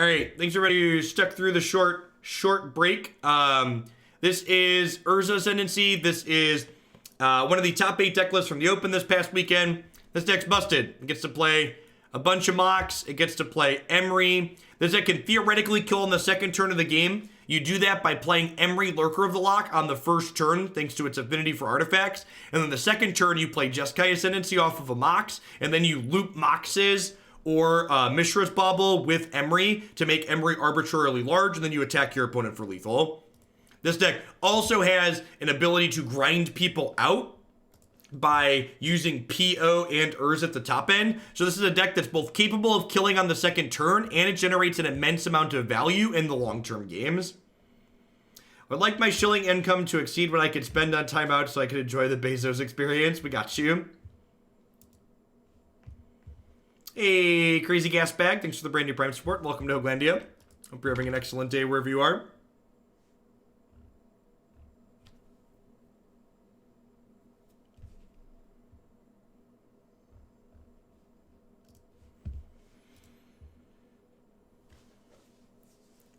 All right, thanks everybody who stuck through the short break. This is Urza Ascendancy. This is one of the top 8 deck lists from the Open this past weekend. This deck's busted. It gets to play a bunch of Mox. It gets to play Emry. This deck can theoretically kill on the second turn of the game. You do that by playing Emry, Lurker of the Loch on the first turn, thanks to its affinity for artifacts. And then the second turn, you play Jeskai Ascendancy off of a Mox, and then you loop Moxes or Mishra's Bauble with Emry to make Emry arbitrarily large, and then you attack your opponent for lethal. This deck also has an ability to grind people out by using PO and Urza at the top end. So this is a deck that's both capable of killing on the second turn, and it generates an immense amount of value in the long-term games. I'd like my shilling income to exceed what I could spend on timeout so I could enjoy the Bezos experience. We got you. Hey, Crazy Gas Bag, thanks for the brand new Prime support. Welcome to Hoaglandia. Hope you're having an excellent day wherever you are.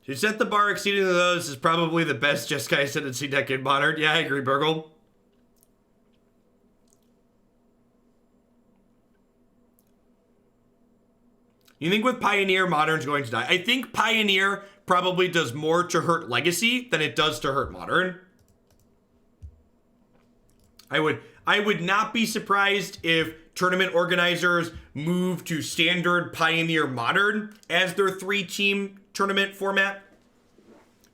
To set the bar exceeding those is probably the best Jeskai Ascendancy deck in Modern. Yeah, I agree, Burgle. You think with Pioneer, Modern's going to die? I think Pioneer probably does more to hurt Legacy than it does to hurt Modern. I would not be surprised if tournament organizers move to Standard, Pioneer, Modern as their 3-team tournament format.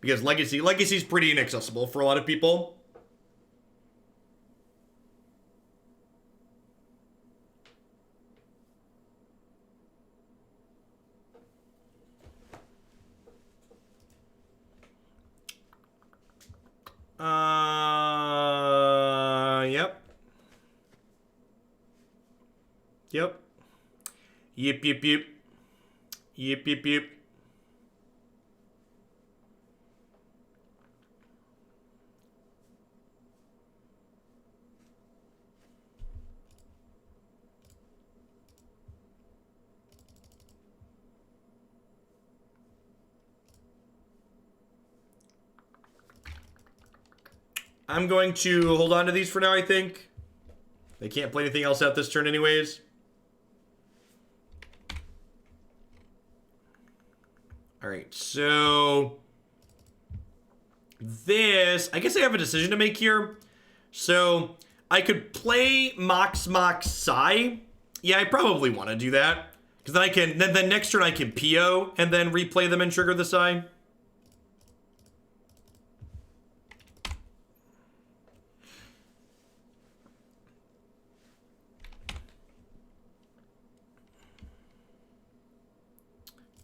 Because Legacy's pretty inaccessible for a lot of people. Yep. Yep. Yep, yep, yep. Yep, yep, yep. I'm going to hold on to these for now, I think. They can't play anything else out this turn anyways. Alright, so this, I guess I have a decision to make here. So I could play Mox Psy. Yeah, I probably want to do that. Because then I can, then next turn I can PO and then replay them and trigger the Psy.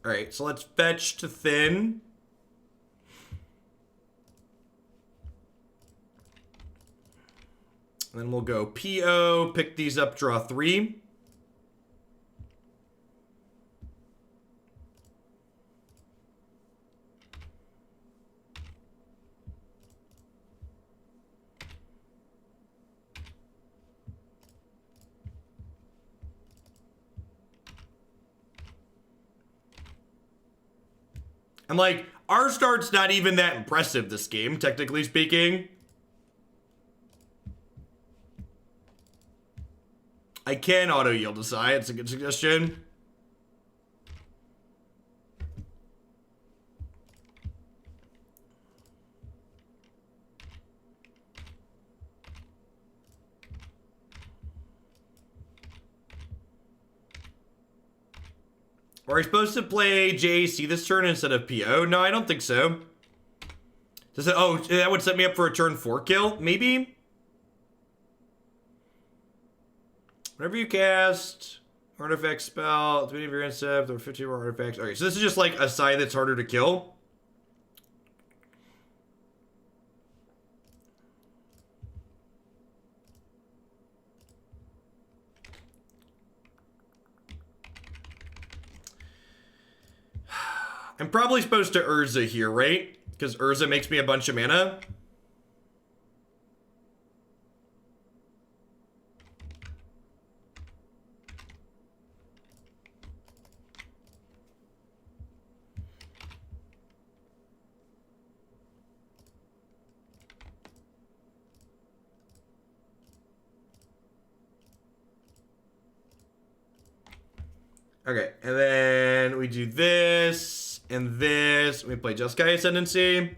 Alright, so let's fetch to thin. And then we'll go PO, pick these up, draw 3. I'm like, our start's not even that impressive this game, technically speaking. I can auto-yield a Psy, it's a good suggestion. Are we supposed to play JAC this turn instead of PO? No, I don't think so. Does it? Oh, that would set me up for a turn 4 kill, maybe? Whenever you cast artifact spell, 20 of your incept, or 15 more artifacts. Okay, so this is just like a Psy that's harder to kill. I'm probably supposed to Urza here, right? Because Urza makes me a bunch of mana. Okay, and then we do this and this. We play Jeskai Ascendancy.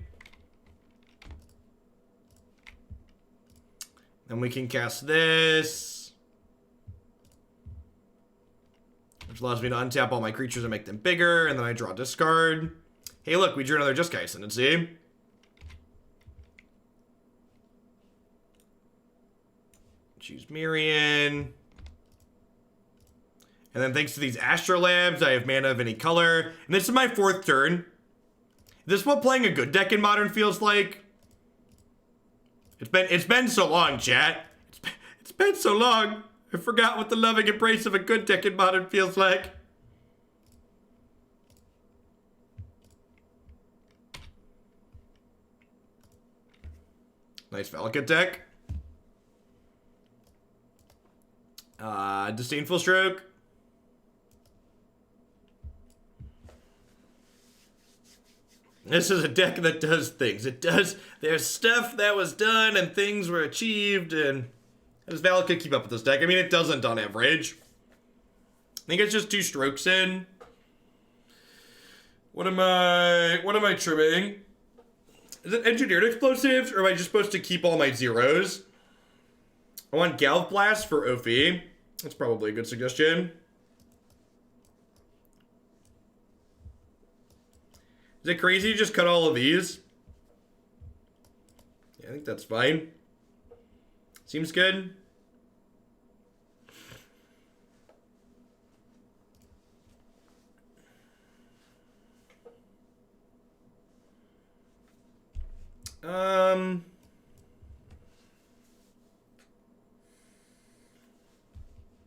Then we can cast this, which allows me to untap all my creatures and make them bigger, and then I draw discard. Hey, look, we drew another Jeskai Ascendancy. Choose Mirian. And then thanks to these Astrolabes, I have mana of any color. And this is my 4th turn. This is what playing a good deck in Modern feels like. It's been so long, chat. It's been so long. I forgot what the loving embrace of a good deck in Modern feels like. Nice Valakut deck. Disdainful Stroke. This is a deck that does things. It does, there's stuff that was done and things were achieved, and does Valakut keep up with this deck? I mean, it doesn't on average. I think it's just 2 strokes in. What am I trimming? Is it engineered explosives, or am I just supposed to keep all my zeros? I want Galvanic Blast for Ophi. That's probably a good suggestion. Is it crazy to just cut all of these? Yeah, I think that's fine. Seems good.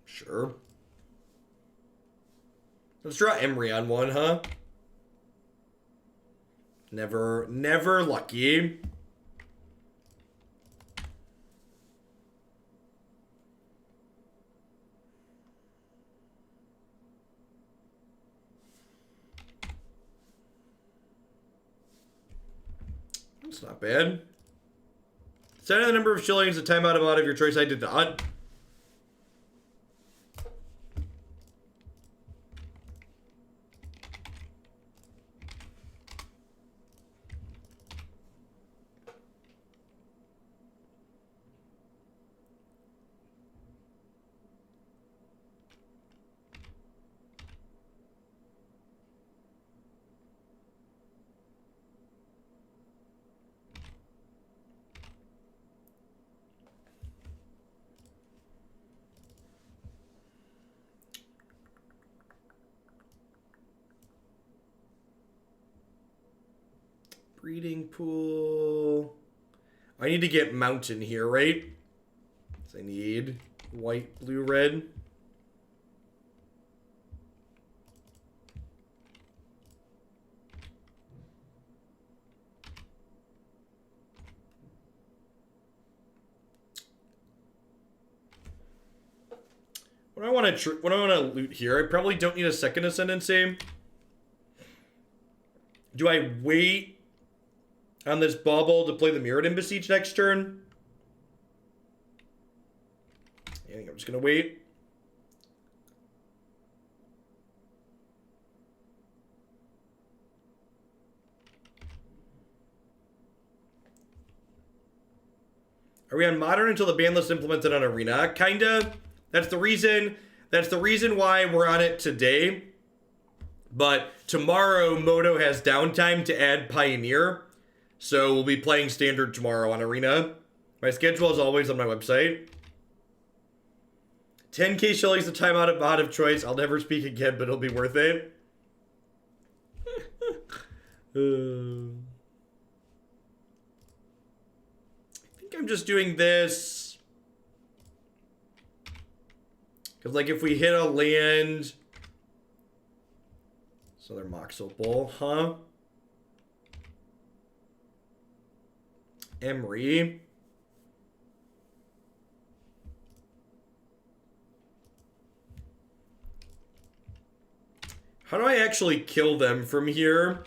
Sure. Let's draw Emry on one, huh? Never lucky. That's not bad. Set the number of shillings, the timeout amount of your choice. I did not. Breeding pool. I need to get mountain here, right? So I need white, blue, red. What do I want to loot here? I probably don't need a second Ascendancy. Do I wait on this Bauble to play the Mirrodin Besieged next turn? I think I'm just gonna wait. Are we on Modern until the ban list implemented on Arena? Kinda. That's the reason why we're on it today. But tomorrow, Moto has downtime to add Pioneer. So we'll be playing Standard tomorrow on Arena. My schedule is always on my website. 10k shillings the timeout of mod of choice. I'll never speak again, but it'll be worth it. I think I'm just doing this. Because, like, if we hit a land... So they're Mox Opal, huh? Emry. How do I actually kill them from here?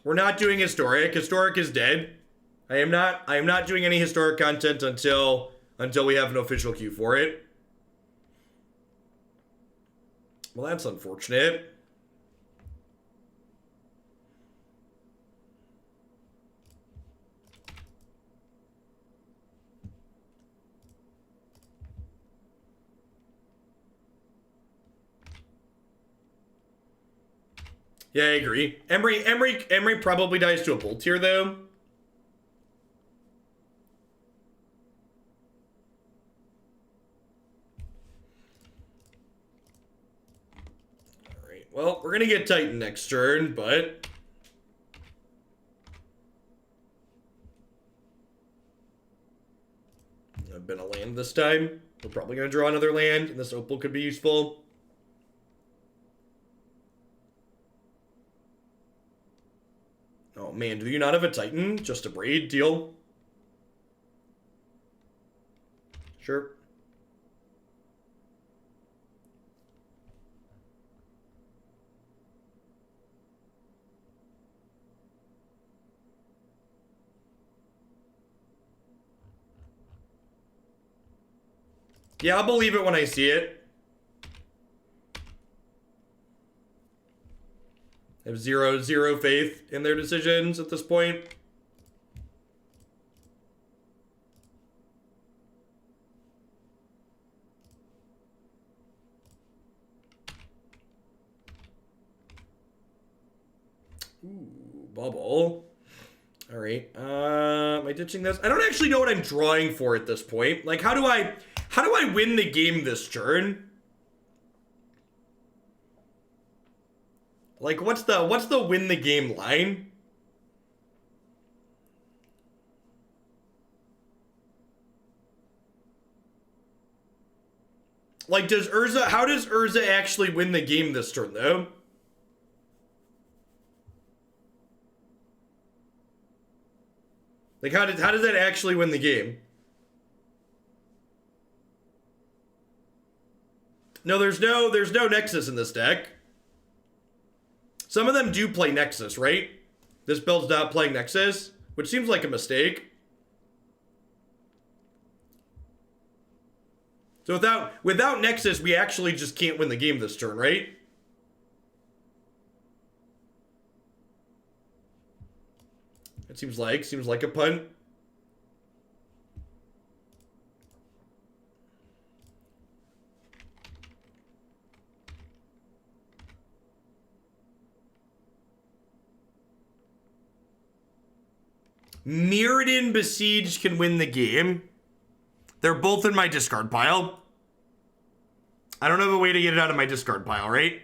We're not doing historic. Historic is dead. I am not doing any historic content until until we have an official queue for it. Well, that's unfortunate. Yeah, I agree. Emry probably dies to a Bolt here, though. Alright, well, we're gonna get Titan next turn, but... I've been a land this time. We're probably gonna draw another land, and this Opal could be useful. Oh man, do you not have a Titan? Just a Braid deal? Sure. Yeah, I'll believe it when I see it. I have zero faith in their decisions at this point. Ooh, Bauble. All right. Am I ditching this? I don't actually know what I'm drawing for at this point. Like, how do I win the game this turn? Like, what's the win the game line? Like, how does Urza actually win the game this turn, though? Like, how does that actually win the game? No, there's no Nexus in this deck. Some of them do play Nexus, right? This build's not playing Nexus, which seems like a mistake. So without Nexus, we actually just can't win the game this turn, right? It seems like a punt. Mirrodin Besieged can win the game. They're both in my discard pile. I don't have a way to get it out of my discard pile, right?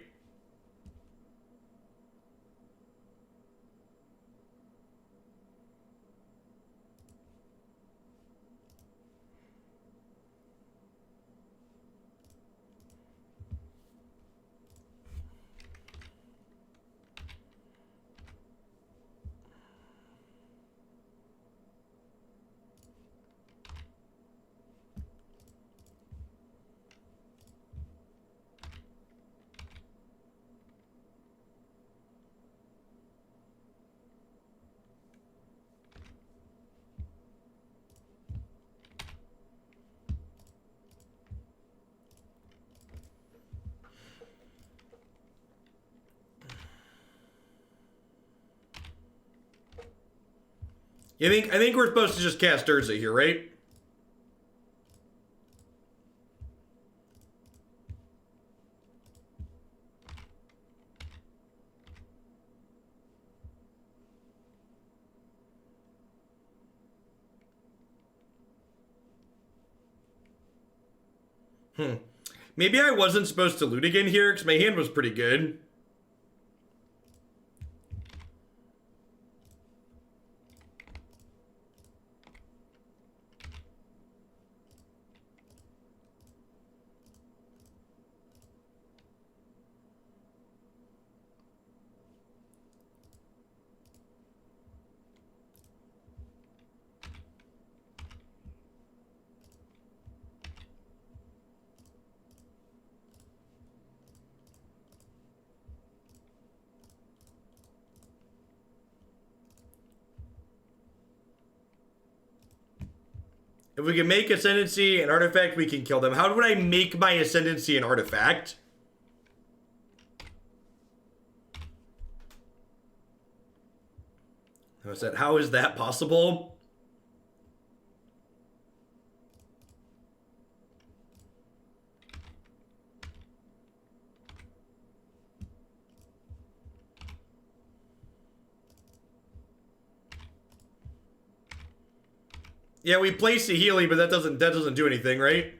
I think we're supposed to just cast Urza here, right? Maybe I wasn't supposed to loot again here, because my hand was pretty good. If we can make Ascendancy an artifact, we can kill them. How would I make my Ascendancy an artifact? How is that possible? Yeah, we play Saheeli, but that doesn't do anything, right?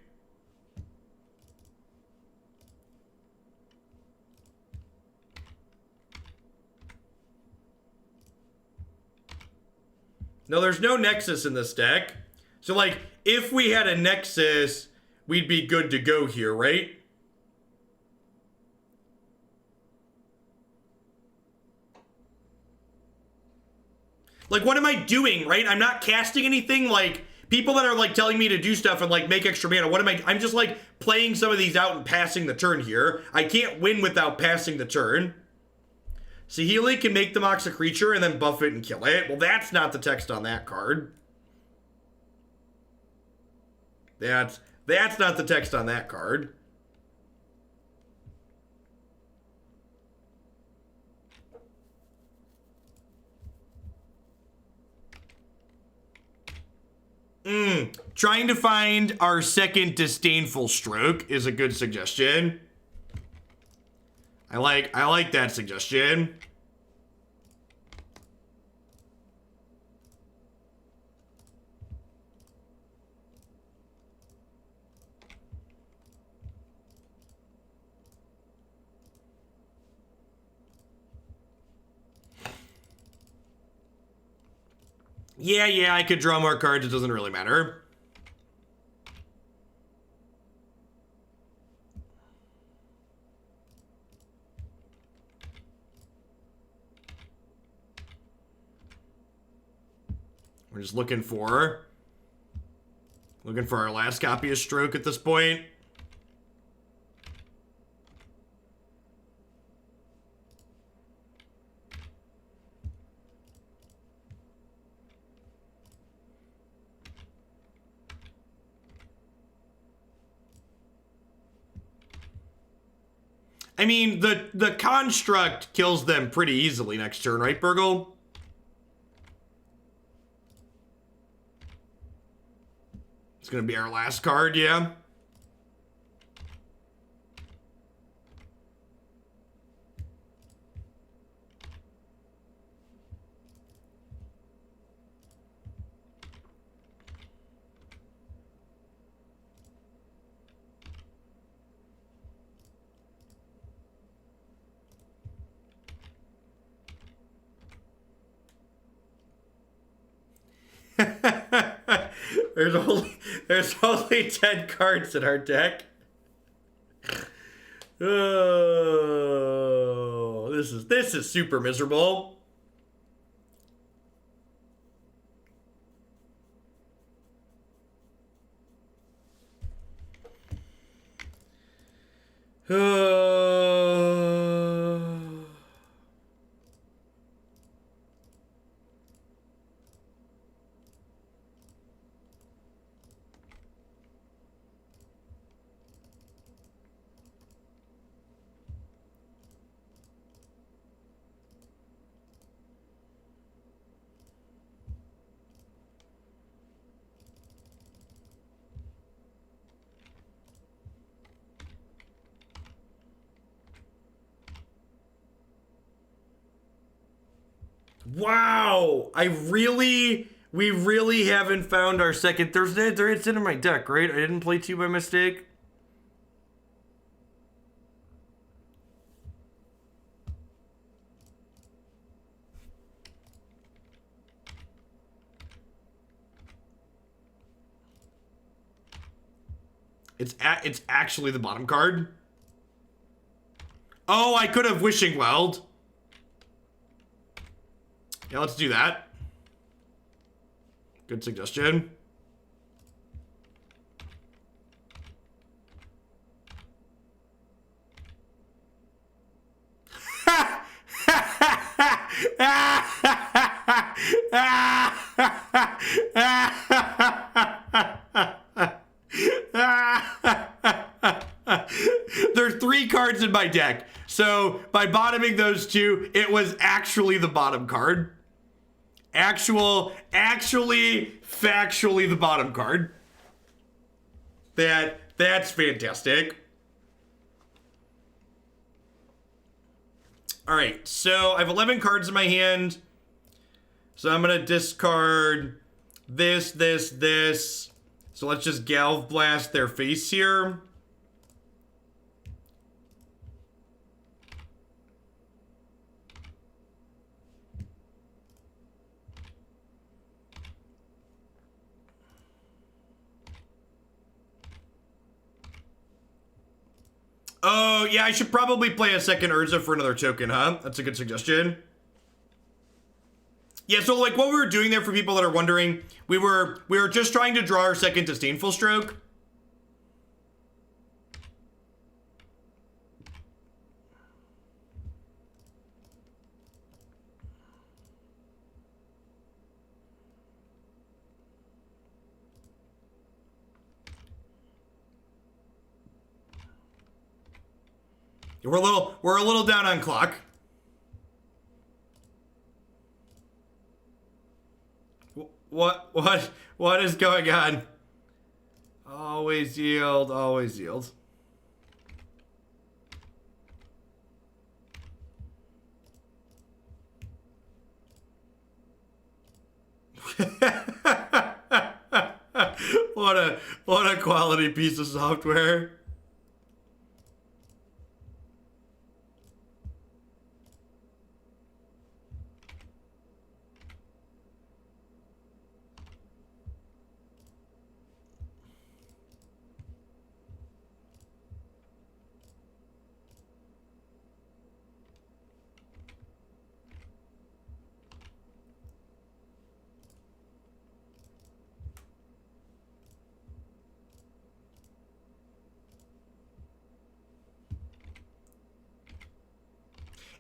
No, there's no Nexus in this deck. So, like, if we had a Nexus, we'd be good to go here, right? Like, what am I doing, right? I'm not casting anything. Like, people that are, like, telling me to do stuff and, like, make extra mana, what am I... I'm just, like, playing some of these out and passing the turn here. I can't win without passing the turn. Saheeli can make the Mox a creature and then buff it and kill it. Well, that's not the text on that card. That's not the text on that card. Trying to find our second Disdainful Stroke is a good suggestion. I like that suggestion. Yeah, I could draw more cards. It doesn't really matter. We're just looking for our last copy of Stroke at this point. I mean, the construct kills them pretty easily next turn, right, Burgle? It's gonna be our last card, yeah. There's only 10 cards in our deck. Oh, this is super miserable. Wow, we really haven't found our second Thursday. It's in my deck, right? I didn't play 2 by mistake. It's actually the bottom card. Oh, I could have Wishing Weld. Yeah, let's do that. Good suggestion. cards in my deck. So by bottoming those two, it was actually the bottom card. Actually, factually the bottom card. That's fantastic. All right, so I have 11 cards in my hand. So I'm gonna discard this. So let's just Galv Blast their face here. Oh, yeah, I should probably play a second Urza for another token, huh? That's a good suggestion. Yeah, so like what we were doing there for people that are wondering, we were just trying to draw our second Disdainful Stroke. We're a little down on clock. What is going on? Always yield, always yield. What a quality piece of software.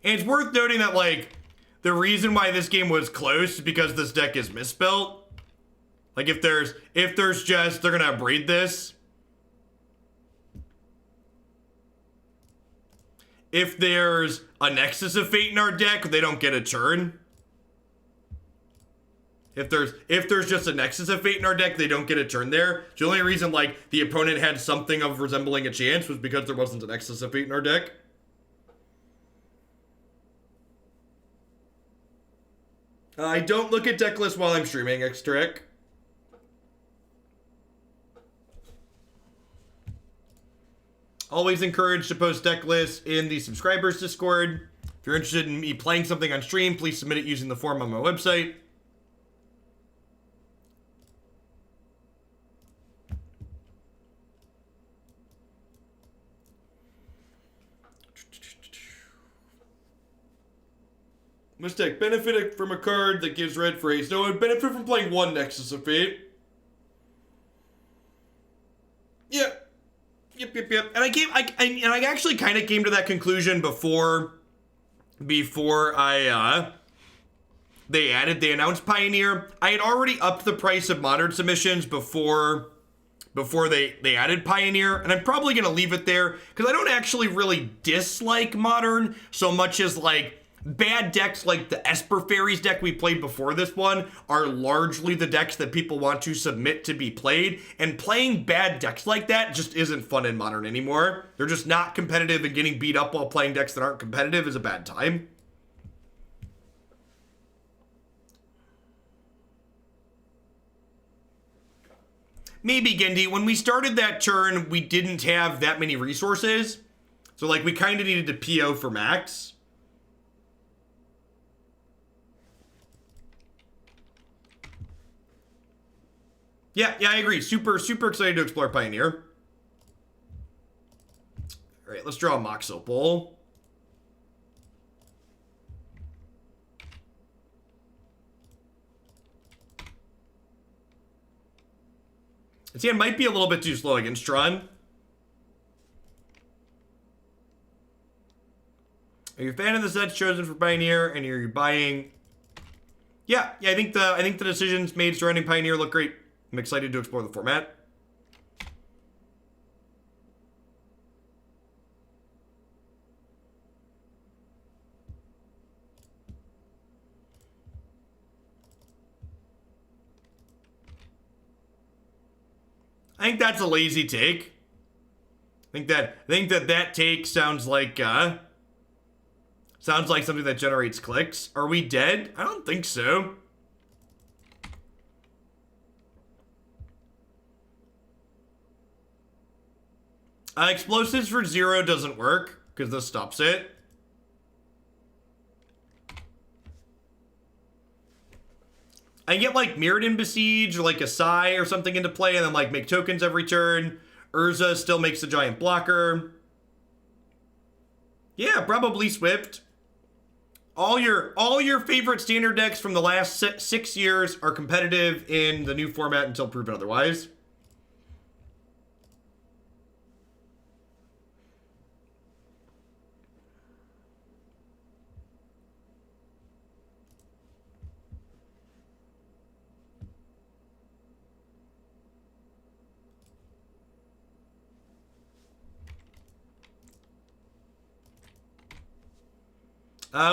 And it's worth noting that, like, the reason why this game was close is because this deck is misspelt. Like, if there's just, they're gonna breed this. If there's a Nexus of Fate in our deck, they don't get a turn. If there's just a Nexus of Fate in our deck, they don't get a turn there. The only reason, like, the opponent had something of resembling a chance was because there wasn't a Nexus of Fate in our deck. I don't look at deck lists while I'm streaming, Extric. Always encouraged to post deck lists in the subscribers Discord. If you're interested in me playing something on stream, please submit it using the form on my website. This deck benefited from a card that gives red for haste. No, it benefit from playing one Nexus of Fate. Yep. And I actually kind of came to that conclusion before they announced Pioneer. I had already upped the price of Modern submissions before they added Pioneer, and I'm probably gonna leave it there because I don't actually really dislike Modern so much as like bad decks like the Esper Fairies deck we played before this one are largely the decks that people want to submit to be played, and playing bad decks like that just isn't fun in Modern anymore. They're just not competitive, and getting beat up while playing decks that aren't competitive is a bad time. Maybe, Gendy, when we started that turn, we didn't have that many resources, so like we kind of needed to PO for max. Yeah, I agree. Super excited to explore Pioneer. All right, let's draw a Mox Opal. Its hand might be a little bit too slow against Tron. Are you a fan of the sets chosen for Pioneer, and are you buying? Yeah. I think the decisions made surrounding Pioneer look great. I'm excited to explore the format. think that's a lazy take. I think that take sounds like something that generates clicks. Are we dead? I don't think so. Explosives for 0 doesn't work because this stops it. I can get like Mirrodin Besieged or like a Sai or something into play and then like make tokens every turn. Urza still makes a giant blocker. Yeah, probably Swift. All your favorite standard decks from the last 6 years are competitive in the new format until proven otherwise.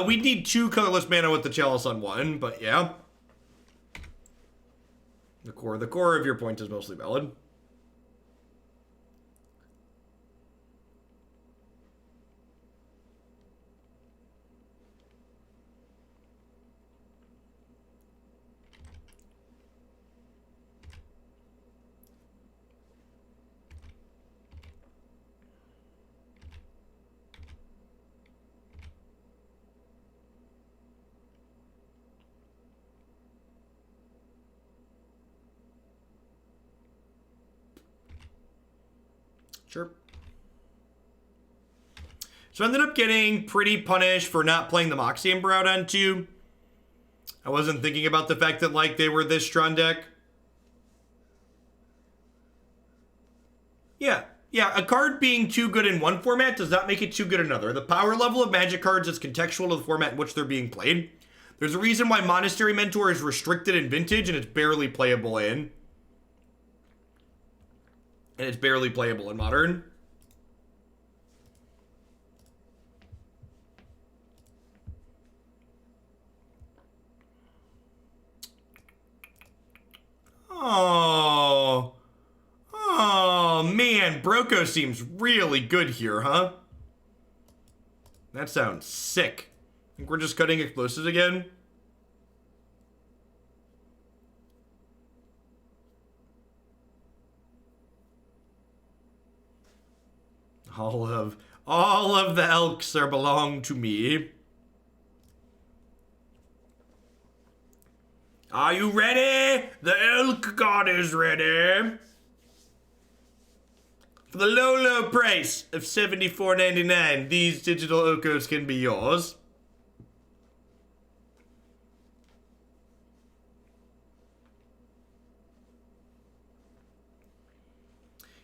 We need 2 colorless mana with the Chalice on 1, but yeah. The core of your point is mostly valid. Sure. So I ended up getting pretty punished for not playing the Mox Amber out on 2. I wasn't thinking about the fact that, like, they were this strong deck. Yeah, a card being too good in one format does not make it too good in another. The power level of Magic cards is contextual to the format in which they're being played. There's a reason why Monastery Mentor is restricted in Vintage and it's barely playable in. And it's barely playable in Modern. Oh man, Broco seems really good here, huh? That sounds sick. Think we're just cutting explosives again? All of the elks are belong to me. Are you ready? The elk god is ready. For the low price of $74.99, these digital Okos can be yours.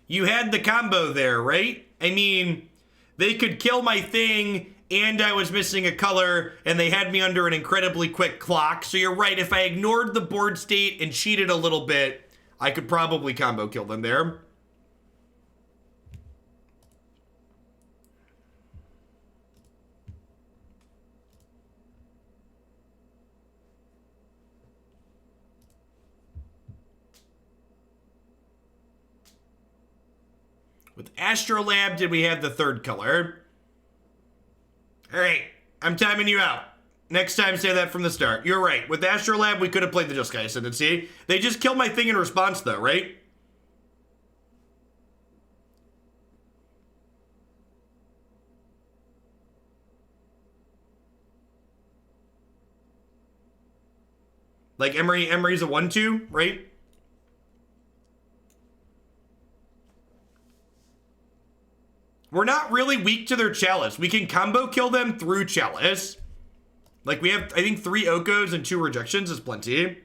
You had the combo there, right? I mean, they could kill my thing, and I was missing a color, and they had me under an incredibly quick clock. So you're right, if I ignored the board state and cheated a little bit, I could probably combo kill them there. With Astrolabe, did we have the third color? All right, I'm timing you out. Next time, say that from the start. You're right. With Astrolabe, we could have played the Jeskai Ascendancy. They just killed my thing in response, though, right? Like, Emry's a 1-2, right? We're not really weak to their Chalice. We can combo kill them through Chalice. Like, we have, I think, 3 Okos and 2 rejections is plenty.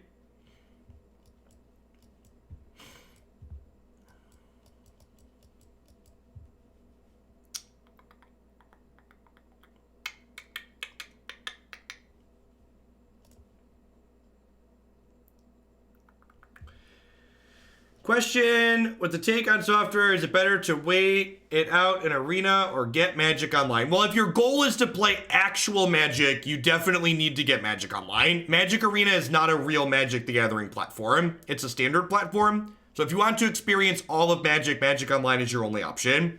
Question, with the take on software, is it better to wait it out in Arena or get Magic Online? Well, if your goal is to play actual Magic, you definitely need to get Magic Online. Magic Arena is not a real Magic the Gathering platform. It's a standard platform. So if you want to experience all of Magic, Magic Online is your only option.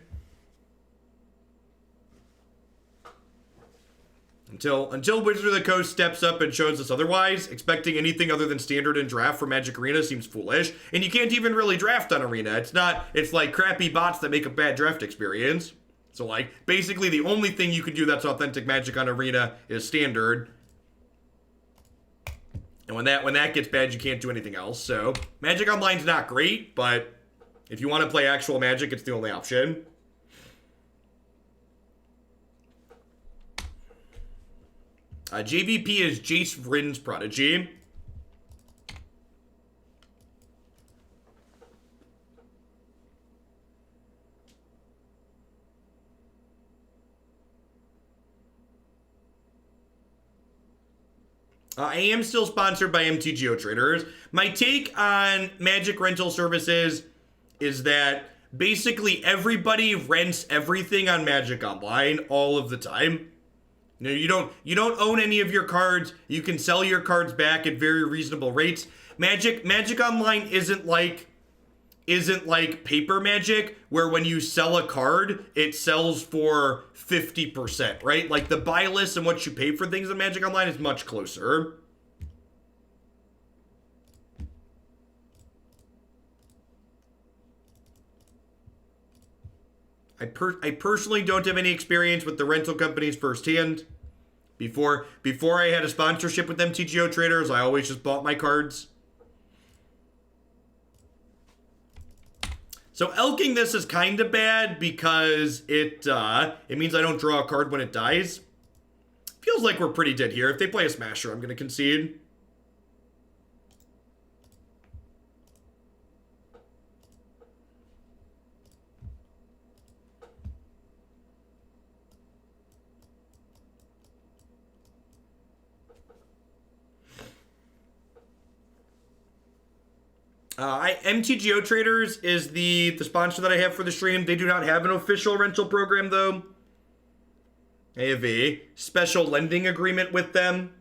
Until Wizard of the Coast steps up and shows us otherwise, expecting anything other than Standard and Draft for Magic Arena seems foolish. And you can't even really draft on Arena. It's like crappy bots that make a bad draft experience. So like, basically the only thing you can do that's authentic Magic on Arena is Standard. And when that gets bad, you can't do anything else. So Magic Online's not great, but if you want to play actual Magic, it's the only option. JVP is Jace Vryn's Prodigy. I am still sponsored by MTGO Traders. My take on Magic rental services is that basically everybody rents everything on Magic Online all of the time. You know, you don't own any of your cards. You can sell your cards back at very reasonable rates. Magic Online isn't like paper Magic, where when you sell a card, it sells for 50%, right? Like the buy list and what you pay for things in Magic Online is much closer. I personally don't have any experience with the rental companies firsthand. Before I had a sponsorship with MTGO Traders, I always just bought my cards. So elking this is kind of bad because it means I don't draw a card when it dies. Feels like we're pretty dead here. If they play a Smasher, I'm going to concede. MTGO Traders is the sponsor that I have for the stream. They do not have an official rental program, though. I have a special lending agreement with them.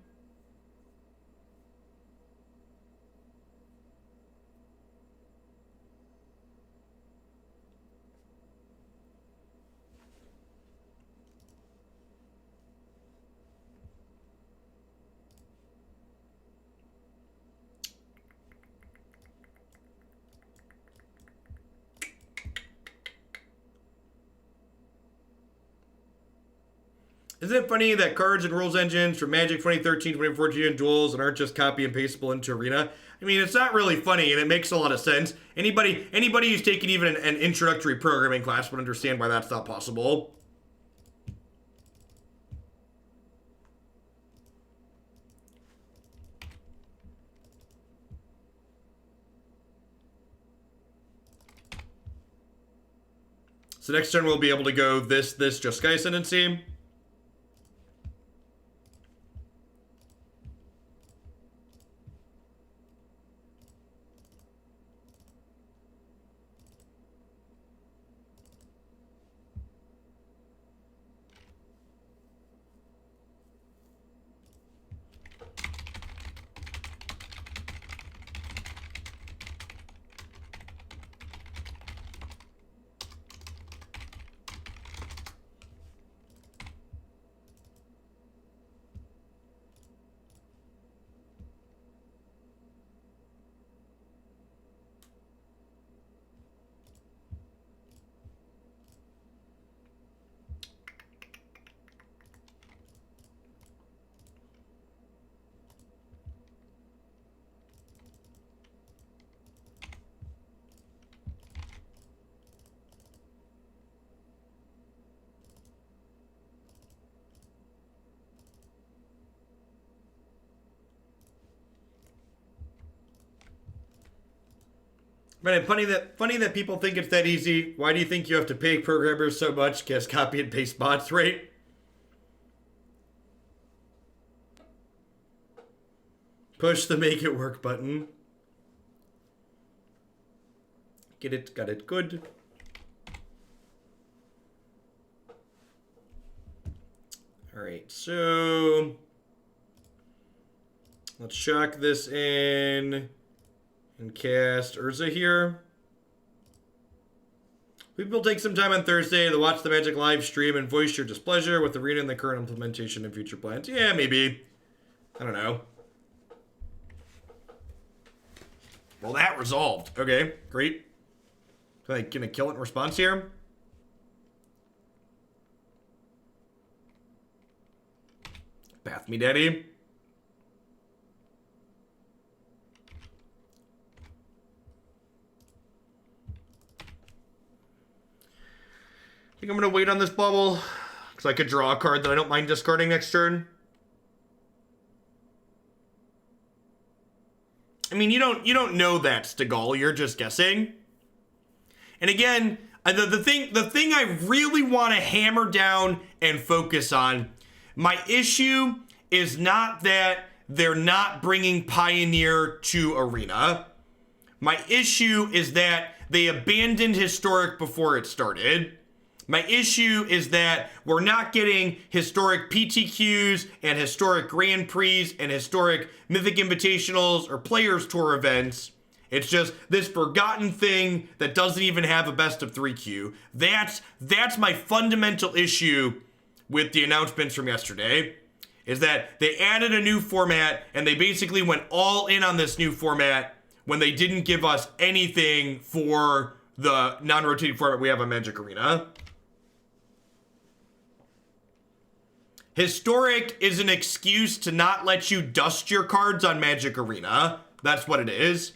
Isn't it funny that cards and rules engines from Magic 2013, 2014, and Duels and aren't just copy and pastable into Arena? I mean, it's not really funny, and it makes a lot of sense. Anybody who's taken even an introductory programming class would understand why that's not possible. So next turn we'll be able to go this Jeskai Ascendancy. Right, funny that people think it's that easy. Why do you think you have to pay programmers so much? Guess copy and paste bots, right? Push the make it work button. Get it, got it, good. Alright, so let's chuck this in and cast Urza here. People take some time on Thursday to watch the Magic live stream and voice your displeasure with Arena and the current implementation and future plans. Yeah, maybe. I don't know. Well, that resolved. Okay, great. Am I gonna kill it in response here? Bath me, daddy. I think I'm gonna wait on this bubble because I could draw a card that I don't mind discarding next turn. I mean, you don't know that, Stegall. You're just guessing. And again, the thing I really want to hammer down and focus on, my issue is not that they're not bringing Pioneer to Arena. My issue is that they abandoned Historic before it started. My issue is that we're not getting historic PTQs and historic Grand Prix and historic Mythic Invitationals or Players Tour events. It's just this forgotten thing that doesn't even have a best of 3 queue. That's my fundamental issue with the announcements from yesterday, is that they added a new format and they basically went all in on this new format when they didn't give us anything for the non-rotating format we have on Magic Arena. Historic is an excuse to not let you dust your cards on Magic Arena. That's what it is.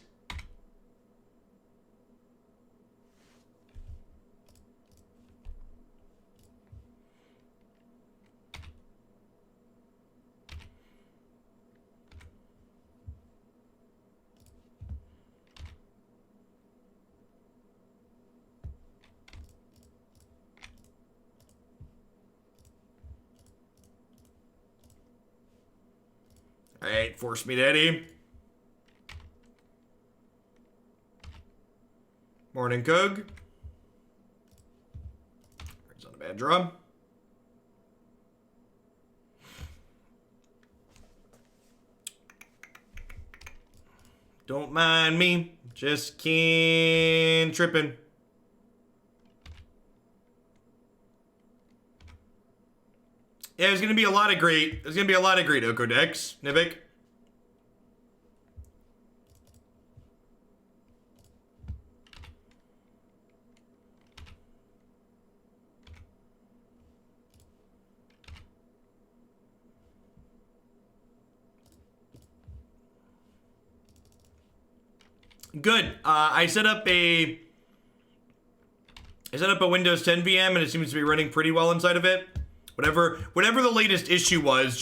Alright, force me, daddy. Morning, Coog. It's on a bad draw. Don't mind me, just can't tripping. Yeah, there's gonna be a lot of great Oko decks, Nivik. Good. I set up a Windows 10 VM and it seems to be running pretty well inside of it. Whatever the latest issue was,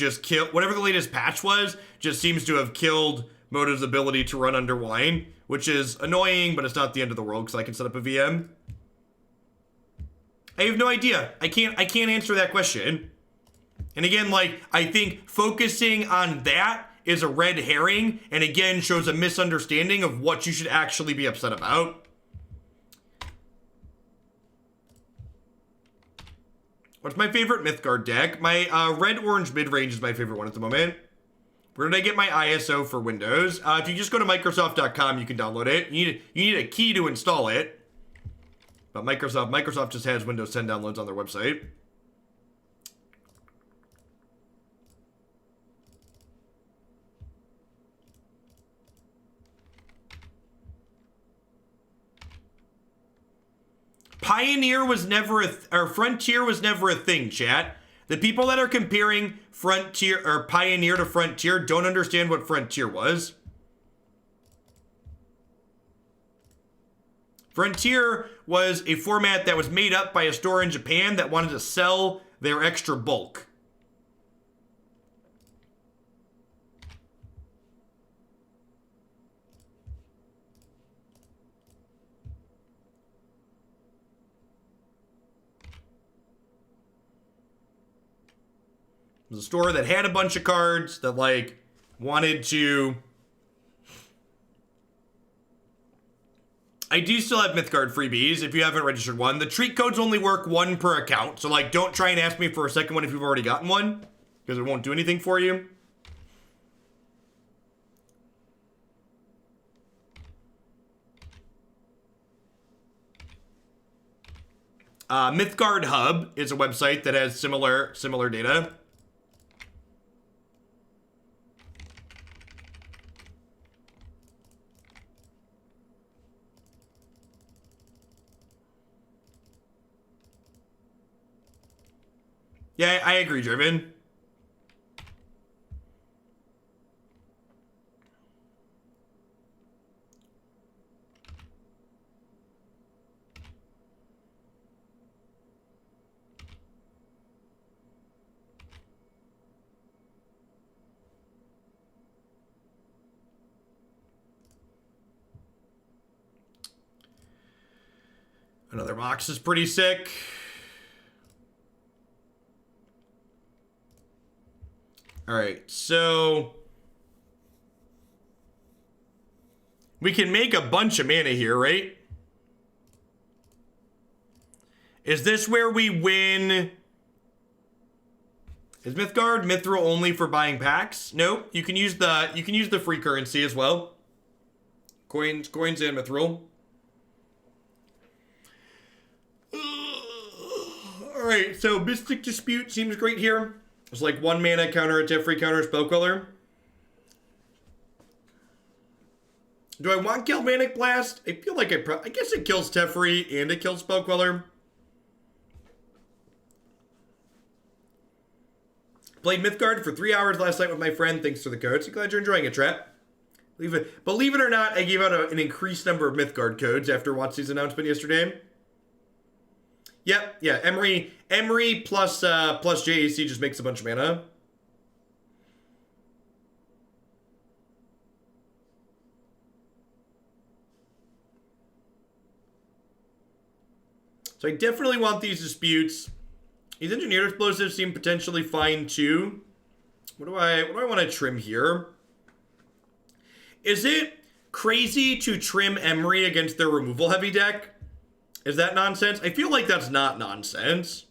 whatever the latest patch was, just seems to have killed Motive's ability to run under wine, which is annoying, but it's not the end of the world because I can set up a VM. I have no idea. I can't answer that question. And again, like, I think focusing on that is a red herring, and again shows a misunderstanding of what you should actually be upset about. What's my favorite Mythgard deck? My red-orange mid-range is my favorite one at the moment. Where did I get my ISO for Windows? If you just go to Microsoft.com, you can download it. You need a key to install it. But Microsoft just has Windows 10 downloads on their website. Pioneer was never or Frontier was never a thing, chat. The people that are comparing Frontier or Pioneer to Frontier don't understand what Frontier was. Frontier was a format that was made up by a store in Japan that wanted to sell their extra bulk. It was a store that had a bunch of cards that, like, wanted to... I do still have Mythgard freebies if you haven't registered one. The treat codes only work one per account, so, like, don't try and ask me for a second one if you've already gotten one, because it won't do anything for you. Mythgard Hub is a website that has similar data. Yeah, I agree, Driven. Another Mox is pretty sick. All right, so we can make a bunch of mana here, right? Is this where we win? Is Mythgard Mithril only for buying packs? Nope. You can use the free currency as well. Coins and Mithril. All right, so Mystic Dispute seems great here. It's like 1 mana counter a Teferi counter Spellqueller. Do I want Galvanic Blast? I feel like I guess it kills Teferi and it kills Spellqueller. Played Mythgard for 3 hours last night with my friend. Thanks for the codes. Glad you're enjoying it, Trap. Believe it or not, I gave out an increased number of Mythgard codes after WotC's announcement yesterday. Yep, yeah, Emry plus JAC just makes a bunch of mana. So I definitely want these disputes. These engineered explosives seem potentially fine too. What do I want to trim here? Is it crazy to trim Emry against their removal heavy deck? Is that nonsense? I feel like that's not nonsense.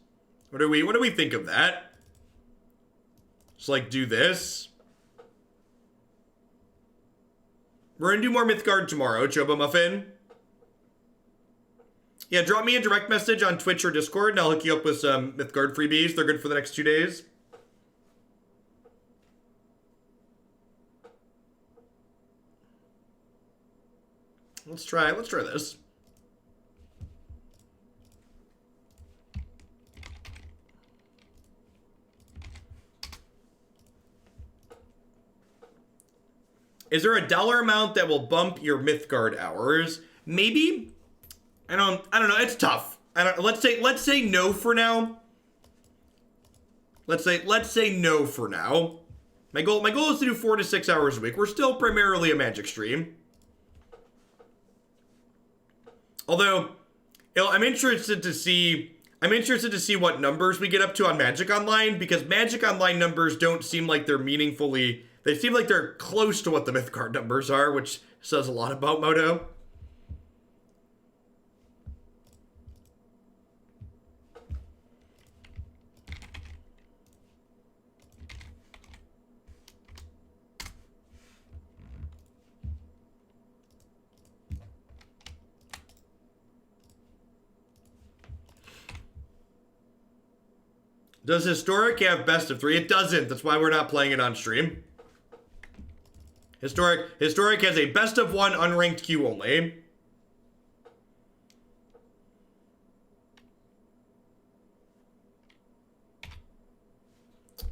What do we think of that? Just like do this. We're gonna do more Mythgard tomorrow, Chobo Muffin. Yeah, drop me a direct message on Twitch or Discord and I'll hook you up with some Mythgard freebies. They're good for the next 2 days. Let's try this. Is there a dollar amount that will bump your Mythgard hours? Maybe. I don't know. It's tough. Let's say no for now. Let's say no for now. My goal is to do 4 to 6 hours a week. We're still primarily a Magic stream. Although, I'm interested to see what numbers we get up to on Magic Online, because Magic Online numbers don't seem like they're meaningfully. They seem like they're close to what the Mythgard numbers are, which says a lot about Moto. Does Historic have best of 3? It doesn't. That's why we're not playing it on stream. Historic has a best of 1 unranked queue only.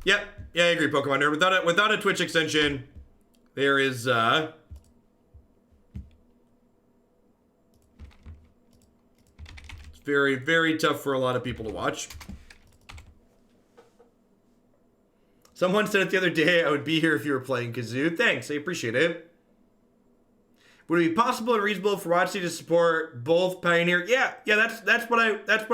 Yep. Yeah, I agree, Pokemon Nerd. Without a Twitch extension, there is it's very, very tough for a lot of people to watch. Someone said it the other day, I would be here if you were playing Kazoo. Thanks, I appreciate it. Would it be possible and reasonable for WotC to support both Pioneer? Yeah, that's what I want. That's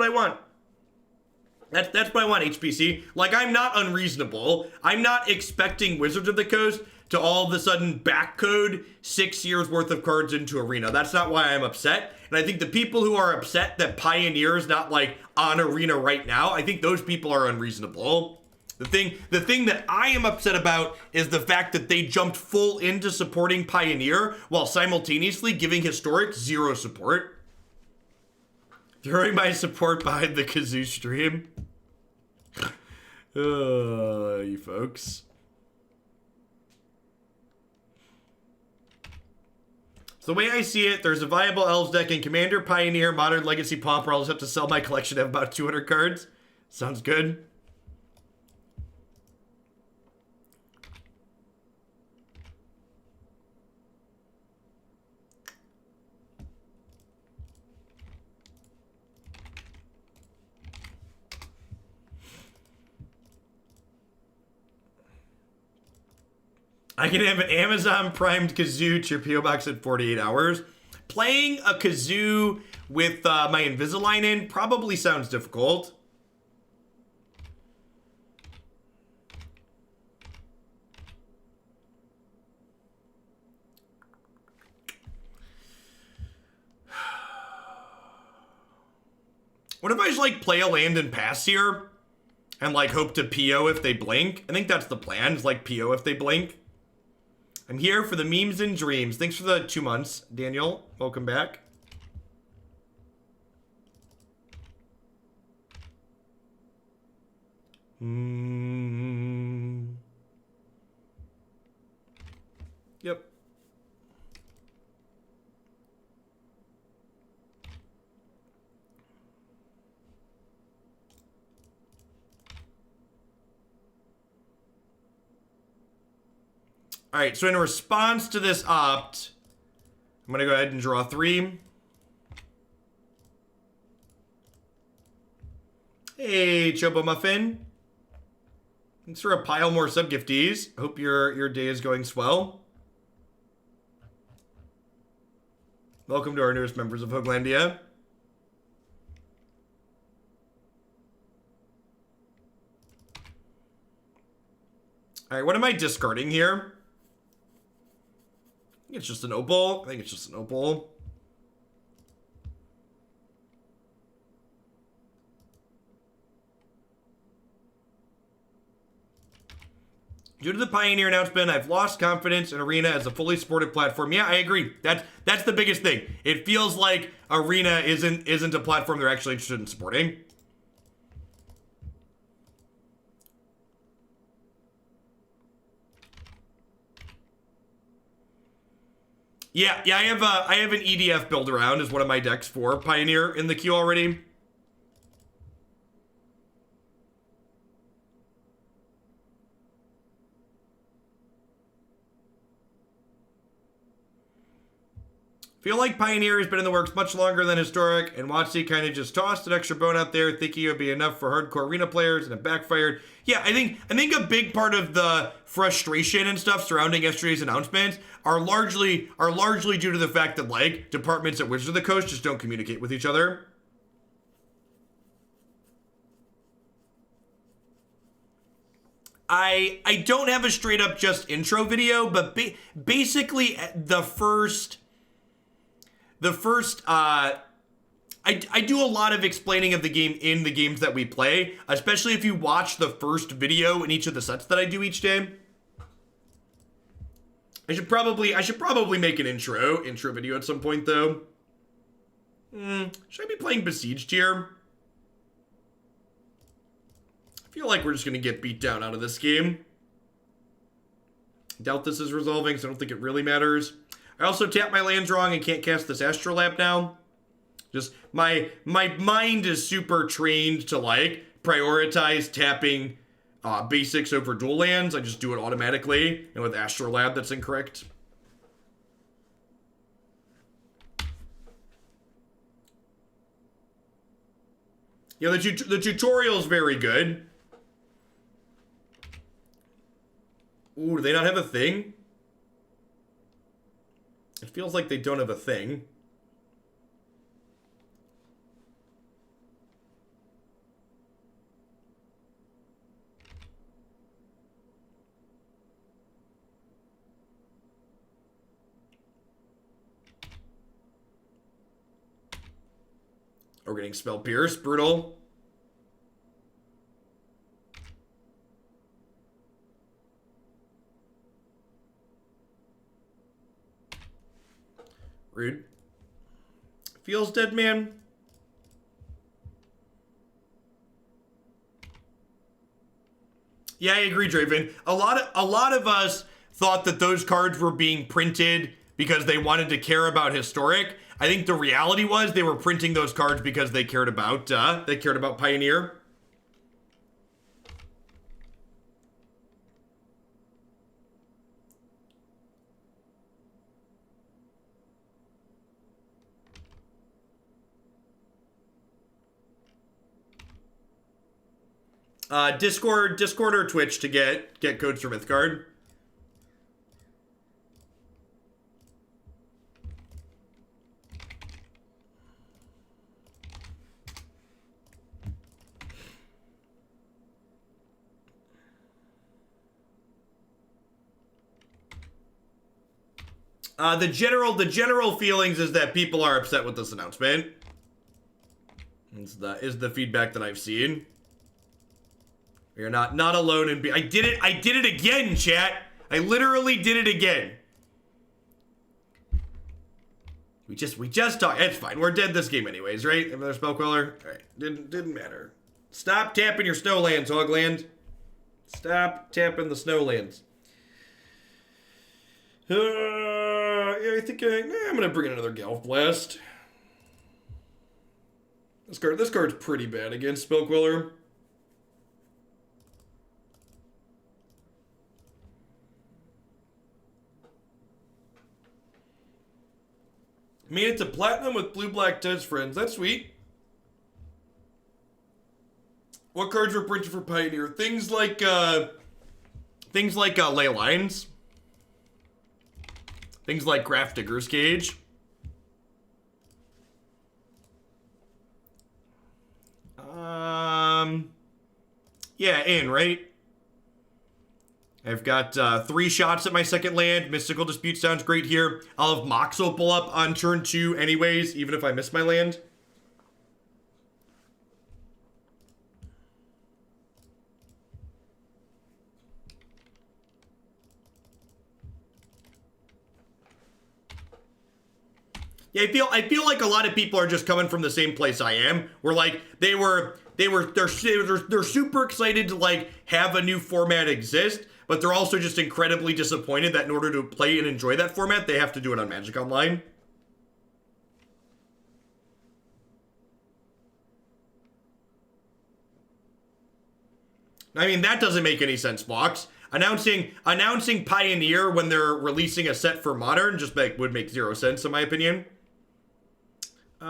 what I want, HPC. Like, I'm not unreasonable. I'm not expecting Wizards of the Coast to all of a sudden backcode 6 years worth of cards into Arena. That's not why I'm upset. And I think the people who are upset that Pioneer is not like on Arena right now, I think those people are unreasonable. The thing that I am upset about is the fact that they jumped full into supporting Pioneer while simultaneously giving Historic 0 support. Throwing my support behind the kazoo stream. You folks. So the way I see it, there's a viable Elves deck in Commander, Pioneer, Modern, Legacy, Pauper. I'll just have to sell my collection of about 200 cards. Sounds good. I can have an Amazon primed kazoo to your PO box in 48 hours. Playing a kazoo with my Invisalign in probably sounds difficult. What if I just like play a land and pass here and like hope to PO if they blink? I think that's the plan, is like PO if they blink. I'm here for the memes and dreams. Thanks for the 2 months, Daniel. Welcome back. Yep. All right, so in response to this opt, I'm gonna go ahead and draw 3. Hey, Chobo Muffin. Thanks for a pile more sub-gifties. Hope your day is going swell. Welcome to our newest members of Hooglandia. All right, what am I discarding here? I think it's just an opal. I think it's just an opal. Due to the Pioneer announcement, I've lost confidence in Arena as a fully supported platform. Yeah, I agree. That's the biggest thing. It feels like Arena isn't a platform they're actually interested in supporting. Yeah, I have an EDF build around as one of my decks for Pioneer in the queue already. Feel like Pioneer has been in the works much longer than Historic, and WotC kind of just tossed an extra bone out there thinking it would be enough for hardcore Arena players, and it backfired. Yeah, I think a big part of the frustration and stuff surrounding yesterday's announcements are largely due to the fact that like departments at Wizards of the Coast just don't communicate with each other. I don't have a straight up just intro video, but basically the first I do a lot of explaining of the game in the games that we play, especially if you watch the first video in each of the sets that I do each day. I should probably make an intro video at some point though. Should I be playing Besieged here? I feel like we're just gonna get beat down out of this game. Doubt this is resolving, so I don't think it really matters. I also tap my lands wrong and can't cast this Astrolabe now. Just my mind is super trained to like prioritize tapping basics over dual lands. I just do it automatically, and with Astrolabe that's incorrect. Yeah, the tutorial is very good. Ooh, do they not have a thing? It feels like they don't have a thing. We're getting Spell Pierce, brutal. Rude. Feels dead, man. Yeah, I agree, Draven. A lot of us thought that those cards were being printed because they wanted to care about Historic. I think the reality was they were printing those cards because they cared about Pioneer. Discord or Twitch to get codes for Mythgard. The general feelings is that people are upset with this announcement. Is the feedback that I've seen. We are not alone in I did it again, chat. I literally did it again. We just talked. It's fine. We're dead this game anyways, right? Another spell queller. All right. Didn't matter. Stop tapping your snowlands, Hogland. Stop tapping the snowlands. Yeah, I think I'm gonna bring in another Galvanic Blast. This card's pretty bad against spell queller. Made it to platinum with blue-black test friends. That's sweet. What cards were printed for Pioneer? Things like Ley Lines. Things like Graph Digger's Cage. Yeah, in, right? I've got 3 shots at my second land. Mystical Dispute sounds great here. I'll have Mox Opal up on turn 2 anyways, even if I miss my land. Yeah, I feel like a lot of people are just coming from the same place I am. Where like they're super excited to like have a new format exist, but they're also just incredibly disappointed that in order to play and enjoy that format, they have to do it on Magic Online. I mean, that doesn't make any sense, Mox. Announcing Pioneer when they're releasing a set for Modern just would make 0 sense in my opinion. Yeah,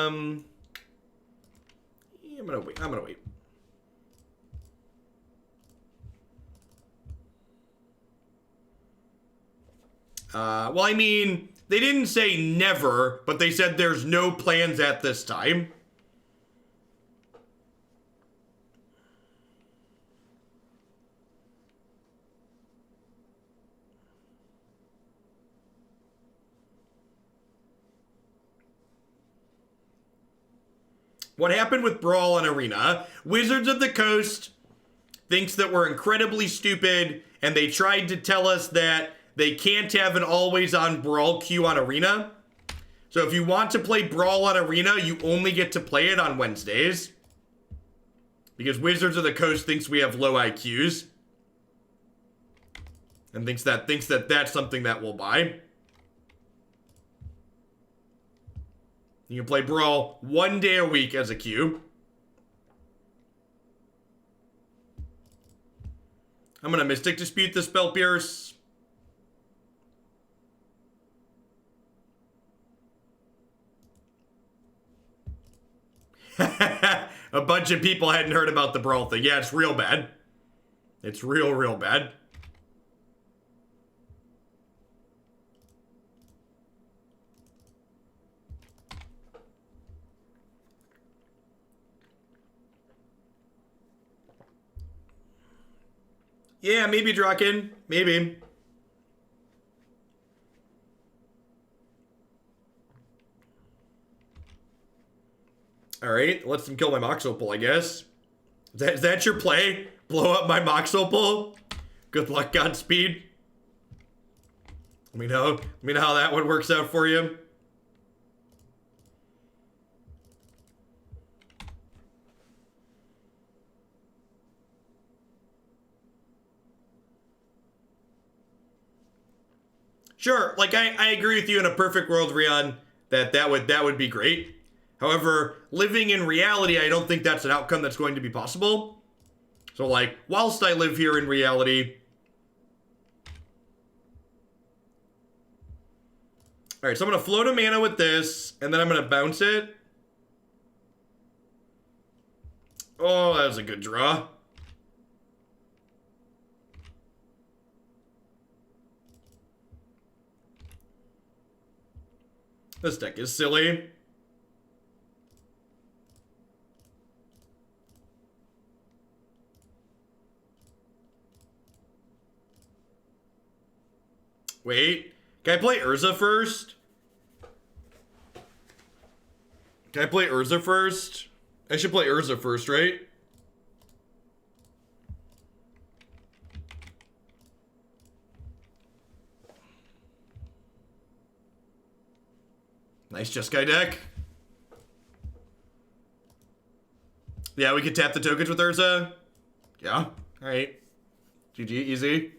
I'm gonna wait. Well, I mean, they didn't say never, but they said there's no plans at this time. What happened with Brawl and Arena? Wizards of the Coast thinks that we're incredibly stupid, and they tried to tell us that they can't have an always-on Brawl queue on Arena. So if you want to play Brawl on Arena, you only get to play it on Wednesdays. Because Wizards of the Coast thinks we have low IQs. And thinks that that's something that we'll buy. You can play Brawl 1 day a week as a queue. I'm gonna Mystic Dispute the Spell Pierce. A bunch of people hadn't heard about the Brawl thing. Yeah, it's real bad. It's real bad. Yeah, maybe Draken. Maybe. Alright, let them kill my Mox Opal, I guess. Is that your play? Blow up my Mox Opal? Good luck, Godspeed. Let me know how that one works out for you. Sure, like I agree with you in a perfect world, Rion, that would be great. However, living in reality, I don't think that's an outcome that's going to be possible. So like, whilst I live here in reality. Alright, so I'm gonna float a mana with this, and then I'm gonna bounce it. Oh, that was a good draw. This deck is silly. Wait, can I play Urza first? Can I play Urza first? I should play Urza first, right? Nice Jeskai deck. Yeah, we could tap the tokens with Urza. Yeah, alright. GG, easy.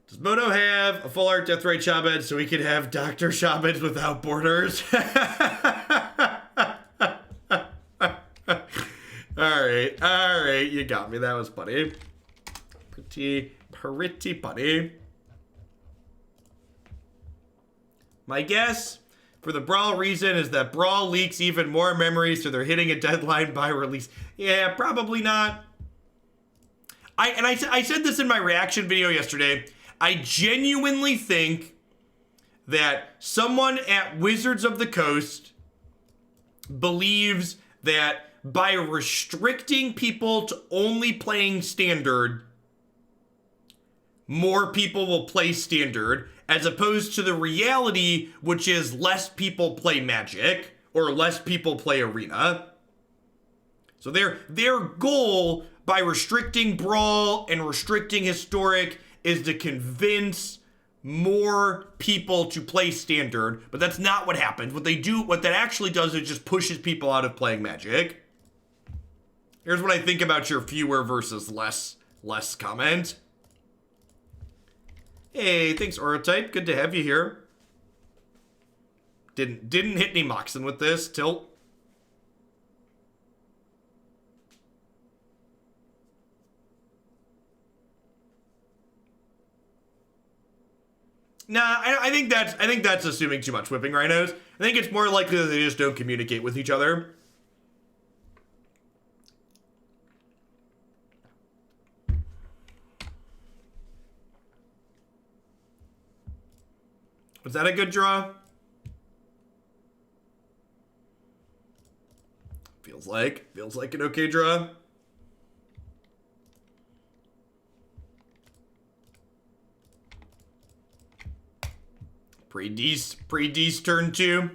Does Moto have a full art Deathrite Shabed so we could have Dr. Shabeds without borders? Alright, you got me. That was funny. Pretty funny. My guess for the Brawl reason is that Brawl leaks even more memories, so they're hitting a deadline by release. Yeah, probably not. I said this in my reaction video yesterday. I genuinely think that someone at Wizards of the Coast believes that by restricting people to only playing Standard, more people will play Standard, as opposed to the reality, which is less people play Magic, or less people play Arena. So their goal by restricting Brawl and restricting Historic is to convince more people to play Standard, but that's not what happens. What that actually does is just pushes people out of playing Magic. Here's what I think about your fewer versus less comment. Hey, thanks, Auratype. Good to have you here. Didn't hit any Moxen with this. Tilt. Nah, I think that's assuming too much whipping rhinos. I think it's more likely that they just don't communicate with each other. Was that a good draw? Feels like an okay draw. Pre-D's turn 2.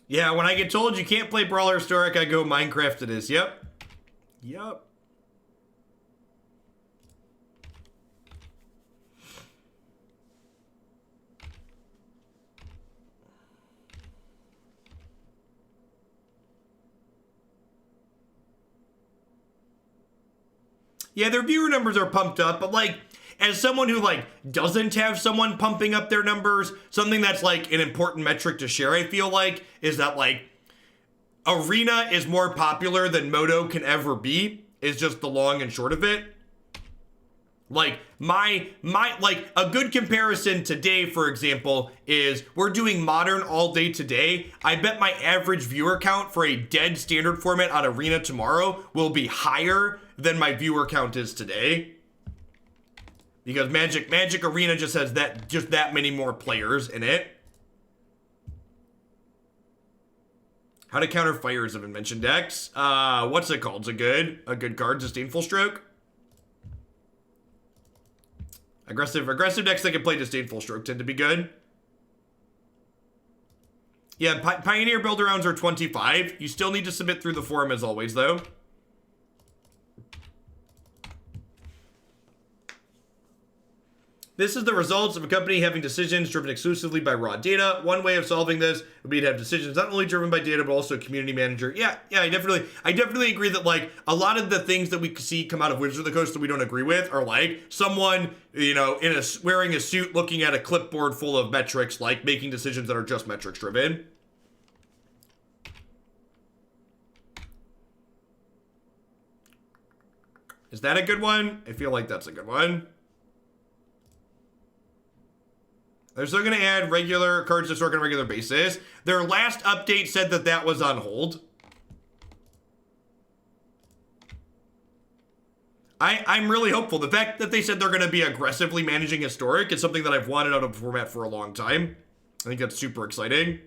Yeah, when I get told you can't play Brawler Historic, I go Minecraft it is. Yep. Yeah, their viewer numbers are pumped up, but like, as someone who like doesn't have someone pumping up their numbers, something that's like an important metric to share, I feel like, is that like Arena is more popular than Moto can ever be, is just the long and short of it. Like my like a good comparison today, for example, is we're doing Modern all day today. I bet my average viewer count for a dead Standard format on Arena tomorrow will be higher than my viewer count is today. Because Magic Arena just has that many more players in it. How to counter fires of Invention decks. What's it called? It's a good card, Disdainful Stroke. Aggressive decks that can play Disdainful Stroke tend to be good. Yeah, Pioneer build-arounds are 25. You still need to submit through the forum as always, though. This is the results of a company having decisions driven exclusively by raw data. One way of solving this would be to have decisions not only driven by data, but also a community manager. Yeah, I definitely agree that, like, a lot of the things that we see come out of Wizards of the Coast that we don't agree with are like someone, you know, wearing a suit looking at a clipboard full of metrics, like making decisions that are just metrics driven. Is that a good one? I feel like that's a good one. They're still going to add regular cards to Historic on a regular basis. Their last update said that that was on hold. I'm really hopeful. The fact that they said they're going to be aggressively managing Historic is something that I've wanted out of the format for a long time. I think that's super exciting.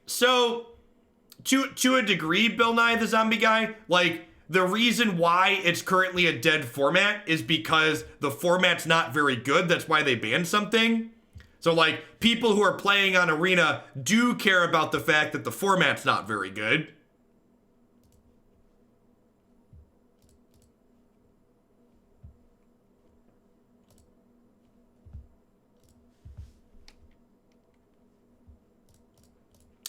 So... To a degree, Bill Nye the Zombie Guy, like, the reason why it's currently a dead format is because the format's not very good. That's why they banned something. So, like, people who are playing on Arena do care about the fact that the format's not very good.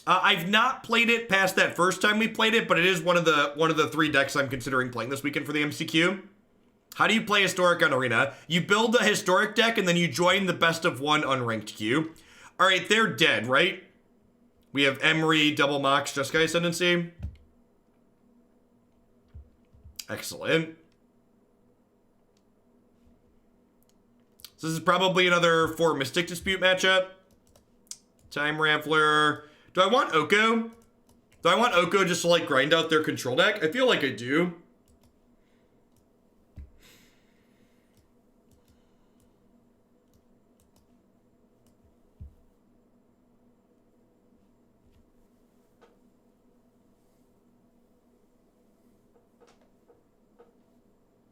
I've not played it past that first time we played it, but it is one of the 3 decks I'm considering playing this weekend for the MCQ. How do you play Historic on Arena? You build a Historic deck, and then you join the best of 1 unranked queue. All right, they're dead, right? We have Emry, Double Mox, Jeskai Ascendancy. Excellent. So this is probably another 4 Mystic Dispute matchup. Time Raveler. Do I want Oko? Do I want Oko just to, like, grind out their control deck? I feel like I do.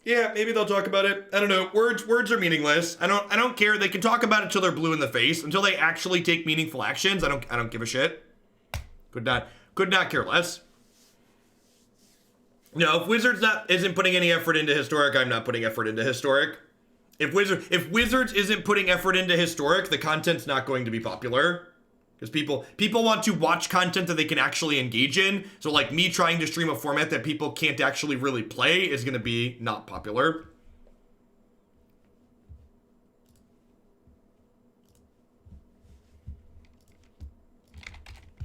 Yeah, maybe they'll talk about it. I don't know. Words are meaningless. I don't care. They can talk about it till they're blue in the face. Until they actually take meaningful actions, I don't give a shit. Could not care less. No, if Wizards isn't putting any effort into Historic, I'm not putting effort into Historic. If Wizards isn't putting effort into Historic, the content's not going to be popular. Because people want to watch content that they can actually engage in. So, like, me trying to stream a format that people can't actually really play is going to be not popular.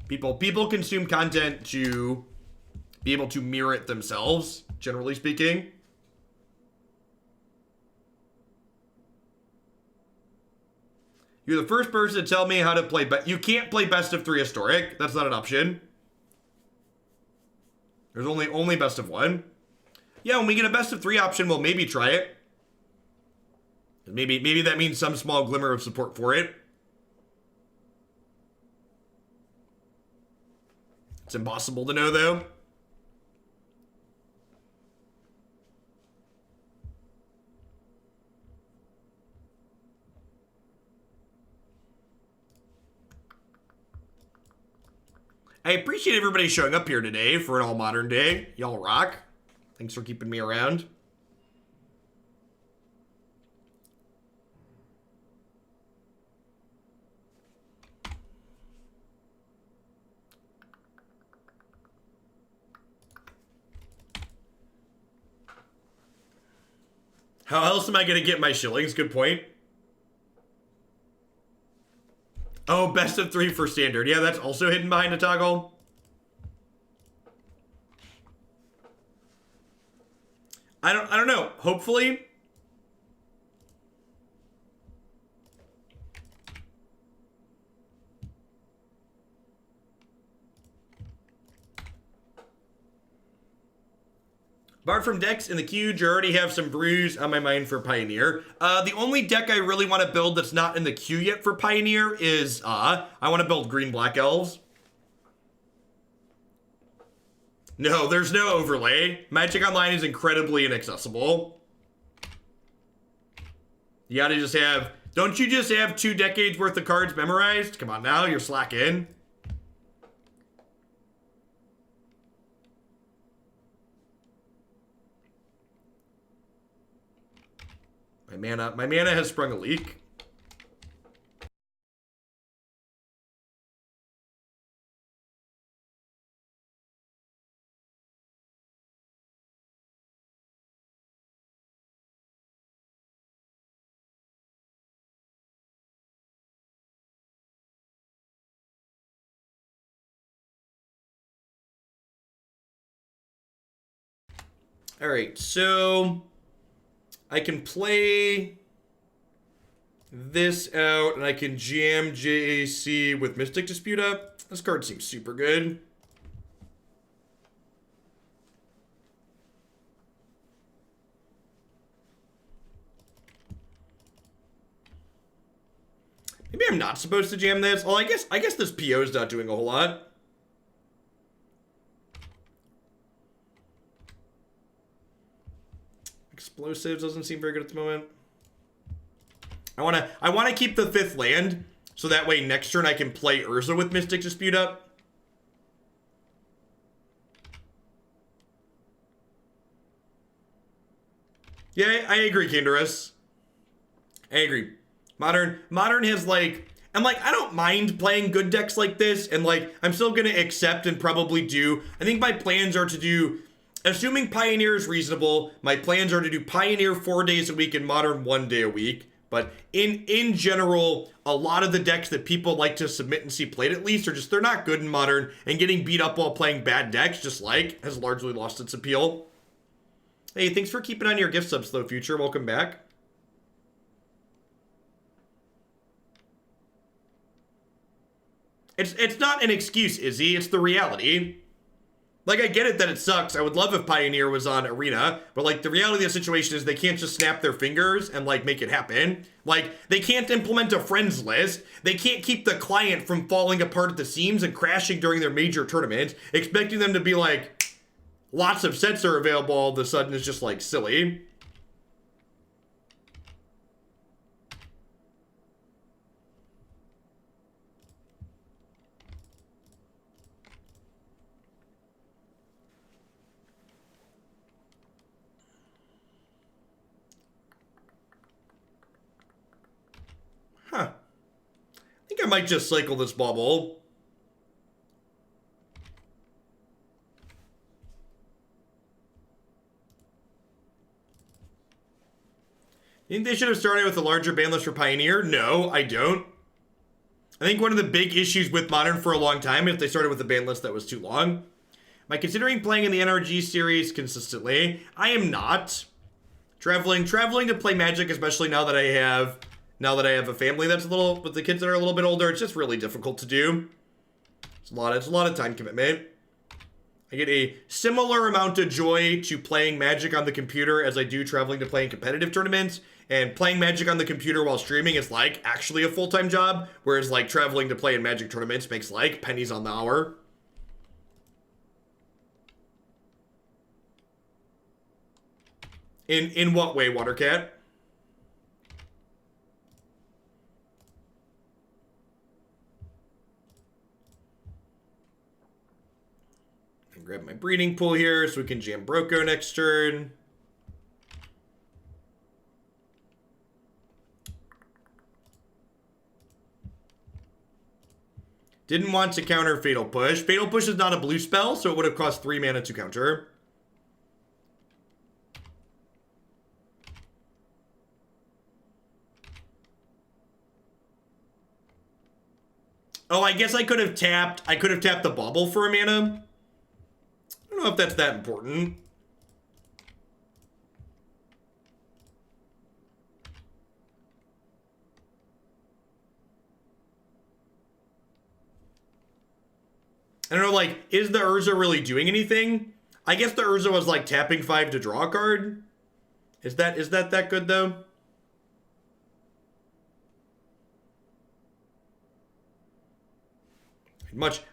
People consume content to be able to mirror it themselves, generally speaking. You're the first person to tell me how to play, but you can't play best of 3 Historic. That's not an option. There's only best of 1. Yeah, when we get a best of 3 option, we'll maybe try it. Maybe that means some small glimmer of support for it. It's impossible to know, though. I appreciate everybody showing up here today for an all modern day. Y'all rock. Thanks for keeping me around. How else am I going to get my shillings? Good point. Oh, best of 3 for standard. Yeah, that's also hidden behind a toggle. I don't know. Hopefully. Barred from decks in the queue, you already have some brews on my mind for Pioneer. The only deck I really want to build that's not in the queue yet for Pioneer is, I want to build green-black elves. No, there's no overlay. Magic Online is incredibly inaccessible. You gotta just have, don't you just have 2 decades worth of cards memorized? Come on now, you're slacking. My mana has sprung a leak. All right, so I can play this out, and I can jam JAC with Mystic Disputa. This card seems super good. Maybe I'm not supposed to jam this. Well, I guess this PO is not doing a whole lot. Explosives doesn't seem very good at the moment. I wanna keep the 5th land, so that way next turn I can play Urza with Mystic Dispute up. Yeah, I agree, Kinderus. I agree. Modern has like, and like, I don't mind playing good decks like this, and like, I'm still gonna accept and probably do. I think my plans are to do, assuming Pioneer is reasonable, my plans are to do Pioneer 4 days a week and Modern 1 day a week. But in general, a lot of the decks that people like to submit and see played at least are just, they're not good in Modern, and getting beat up while playing bad decks, just like, has largely lost its appeal. Hey, thanks for keeping on your gift subs, Slow Future. Welcome back. It's not an excuse, Izzy. It's the reality. Like, I get it that it sucks. I would love if Pioneer was on Arena, but like, the reality of the situation is they can't just snap their fingers and like make it happen. Like, they can't implement a friends list. They can't keep the client from falling apart at the seams and crashing during their major tournaments. Expecting them to be like, lots of sets are available all of a sudden is just like silly. Huh. I think I might just cycle this Bauble. You think they should have started with a larger ban list for Pioneer? No, I don't. I think one of the big issues with Modern for a long time is they started with a ban list that was too long. Am I considering playing in the NRG series consistently? I am not. Traveling to play Magic, especially now that I have a family that's a little, with the kids that are a little bit older, it's just really difficult to do. It's a lot of time commitment. I get a similar amount of joy to playing Magic on the computer as I do traveling to play in competitive tournaments. And playing Magic on the computer while streaming is like actually a full-time job, whereas like traveling to play in Magic tournaments makes like pennies on the hour. In what way, Watercat? Grab my breeding pool here so we can jam Broko next turn. Didn't want to counter Fatal Push. Fatal Push is not a blue spell, so it would have cost 3 mana to counter. Oh, I guess I could have tapped the Bauble for a mana. I don't know if that's that important. I don't know, like, is the Urza really doing anything? I guess the Urza was like tapping 5 to draw a card. Is that that good though?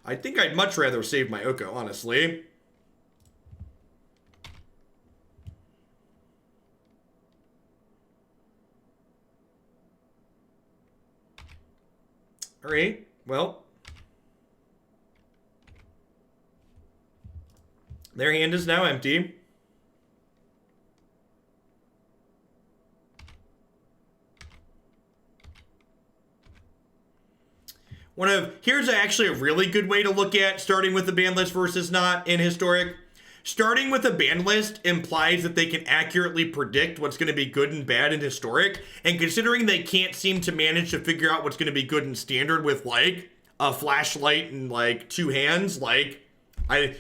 I think I'd much rather save my Oko, honestly. All right, well. Their hand is now empty. Here's actually a really good way to look at starting with the ban list versus not in Historic. Starting with a ban list implies that they can accurately predict what's going to be good and bad in Historic, and considering they can't seem to manage to figure out what's going to be good in Standard with, like, a flashlight and, like, 2 hands, like,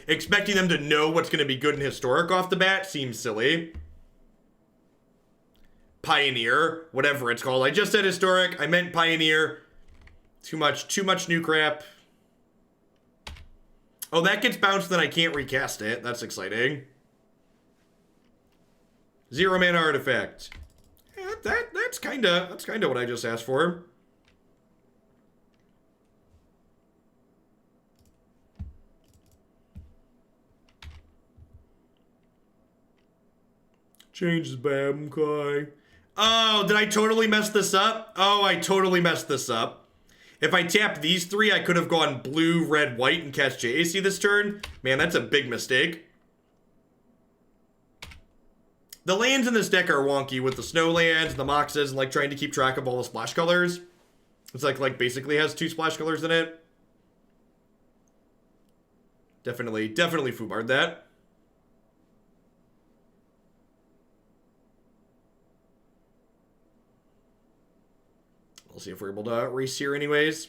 expecting them to know what's going to be good in Historic off the bat seems silly. Pioneer, whatever it's called. I just said Historic, I meant Pioneer. Too much new crap. Oh, that gets bounced, then I can't recast it. That's exciting. 0 mana artifact. Yeah, that's kinda what I just asked for. Changes Bam Kai. Oh, did I totally mess this up? Oh, I totally messed this up. If I tapped these 3, I could have gone blue, red, white, and cast JAC this turn. Man, that's a big mistake. The lands in this deck are wonky with the snow lands, the moxes, and like trying to keep track of all the splash colors. It's like basically has 2 splash colors in it. Definitely foobarred that. We'll see if we're able to race here anyways.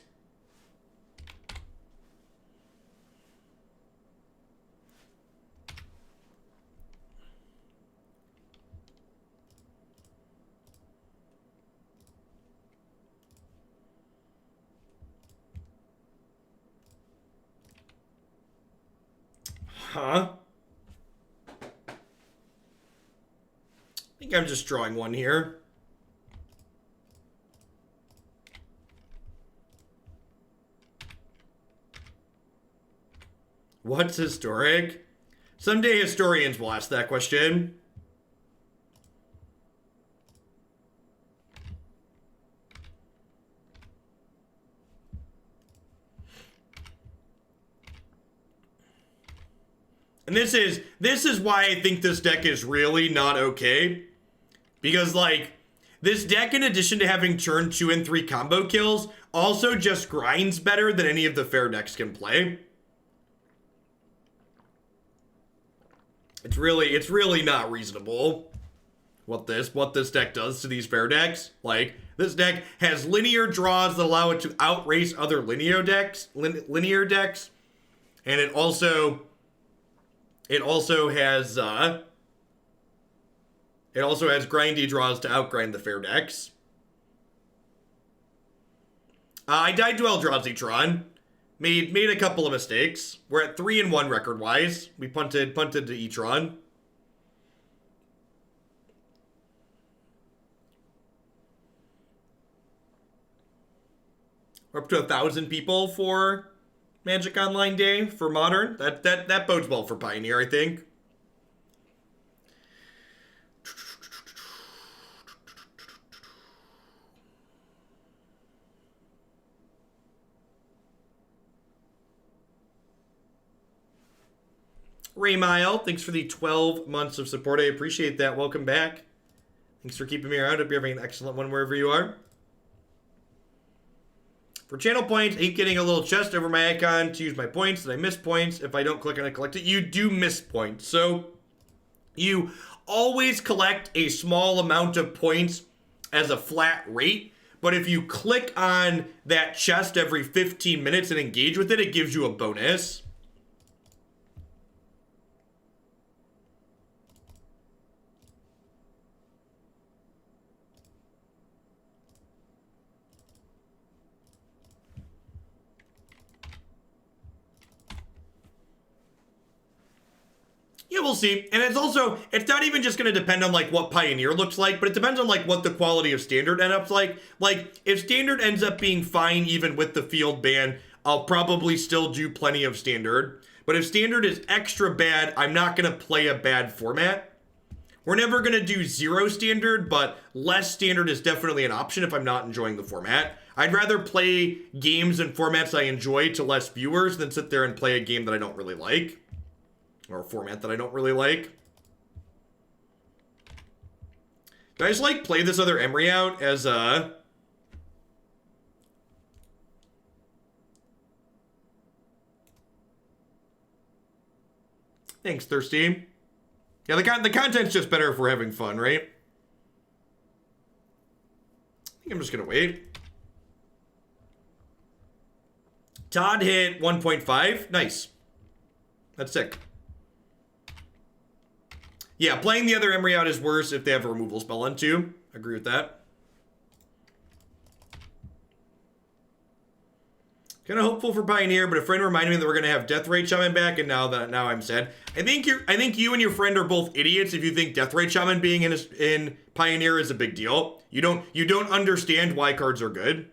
Huh? I think I'm just drawing one here. What's Historic? Someday historians will ask that question. And this is why I think this deck is really not okay. Because, like, this deck, in addition to having turn 2 and 3 combo kills, also just grinds better than any of the fair decks can play. It's really not reasonable what this deck does to these fair decks. Like, this deck has linear draws that allow it to outrace other linear decks, and it also has grindy draws to outgrind the fair decks. I died to Eldrazi. Made a couple of mistakes. We're at 3-1 record-wise. We punted to Etron. We're up to 1,000 people for Magic Online Day for Modern. That bodes well for Pioneer, I think. Raymile, thanks for the 12 months of support. I appreciate that. Welcome back. Thanks for keeping me around. Hope you're having an excellent one wherever you are. For channel points, I keep getting a little chest over my icon to use my points, and I miss points. If I don't click on it, collect it. You do miss points. So you always collect a small amount of points as a flat rate. But if you click on that chest every 15 minutes and engage with it, it gives you a bonus. Yeah, we'll see. And it's not even just going to depend on, like, what Pioneer looks like, but it depends on, like, what the quality of Standard ends up like. Like, if Standard ends up being fine even with the field ban, I'll probably still do plenty of Standard. But if Standard is extra bad, I'm not going to play a bad format. We're never going to do 0 Standard, but less Standard is definitely an option if I'm not enjoying the format. I'd rather play games and formats I enjoy to less viewers than sit there and play a game that I don't really like. Or a format that I don't really like. Do I just, like, play this other Emry out as a... Thanks, Thirsty. Yeah, the content's just better if we're having fun, right? I think I'm just gonna wait. Todd hit 1.5. Nice. That's sick. Yeah, playing the other Emry out is worse if they have a removal spell on too. Agree with that. Kind of hopeful for Pioneer, but a friend reminded me that we're gonna have Deathray Shaman back, and now I'm sad. I think you and your friend are both idiots if you think Deathray Shaman being in Pioneer is a big deal. You don't understand why cards are good.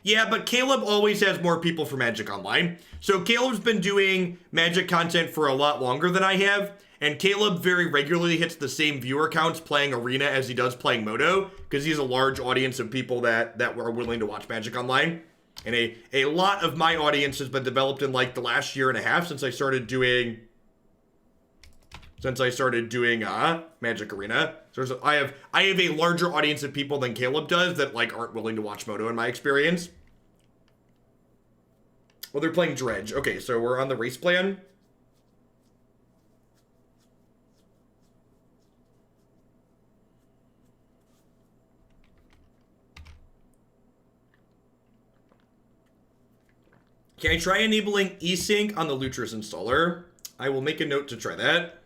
Yeah, but Caleb always has more people for Magic Online. So Caleb's been doing Magic content for a lot longer than I have, and Caleb very regularly hits the same viewer counts playing Arena as he does playing Moto, because he's a large audience of people that are willing to watch Magic Online. And a lot of my audience has been developed in like the last year and a half since I started doing Magic Arena. So I have a larger audience of people than Caleb does that like aren't willing to watch Moto in my experience. Well, they're playing Dredge. Okay, so we're on the race plan. Can I try enabling eSync on the Lutris installer? I will make a note to try that.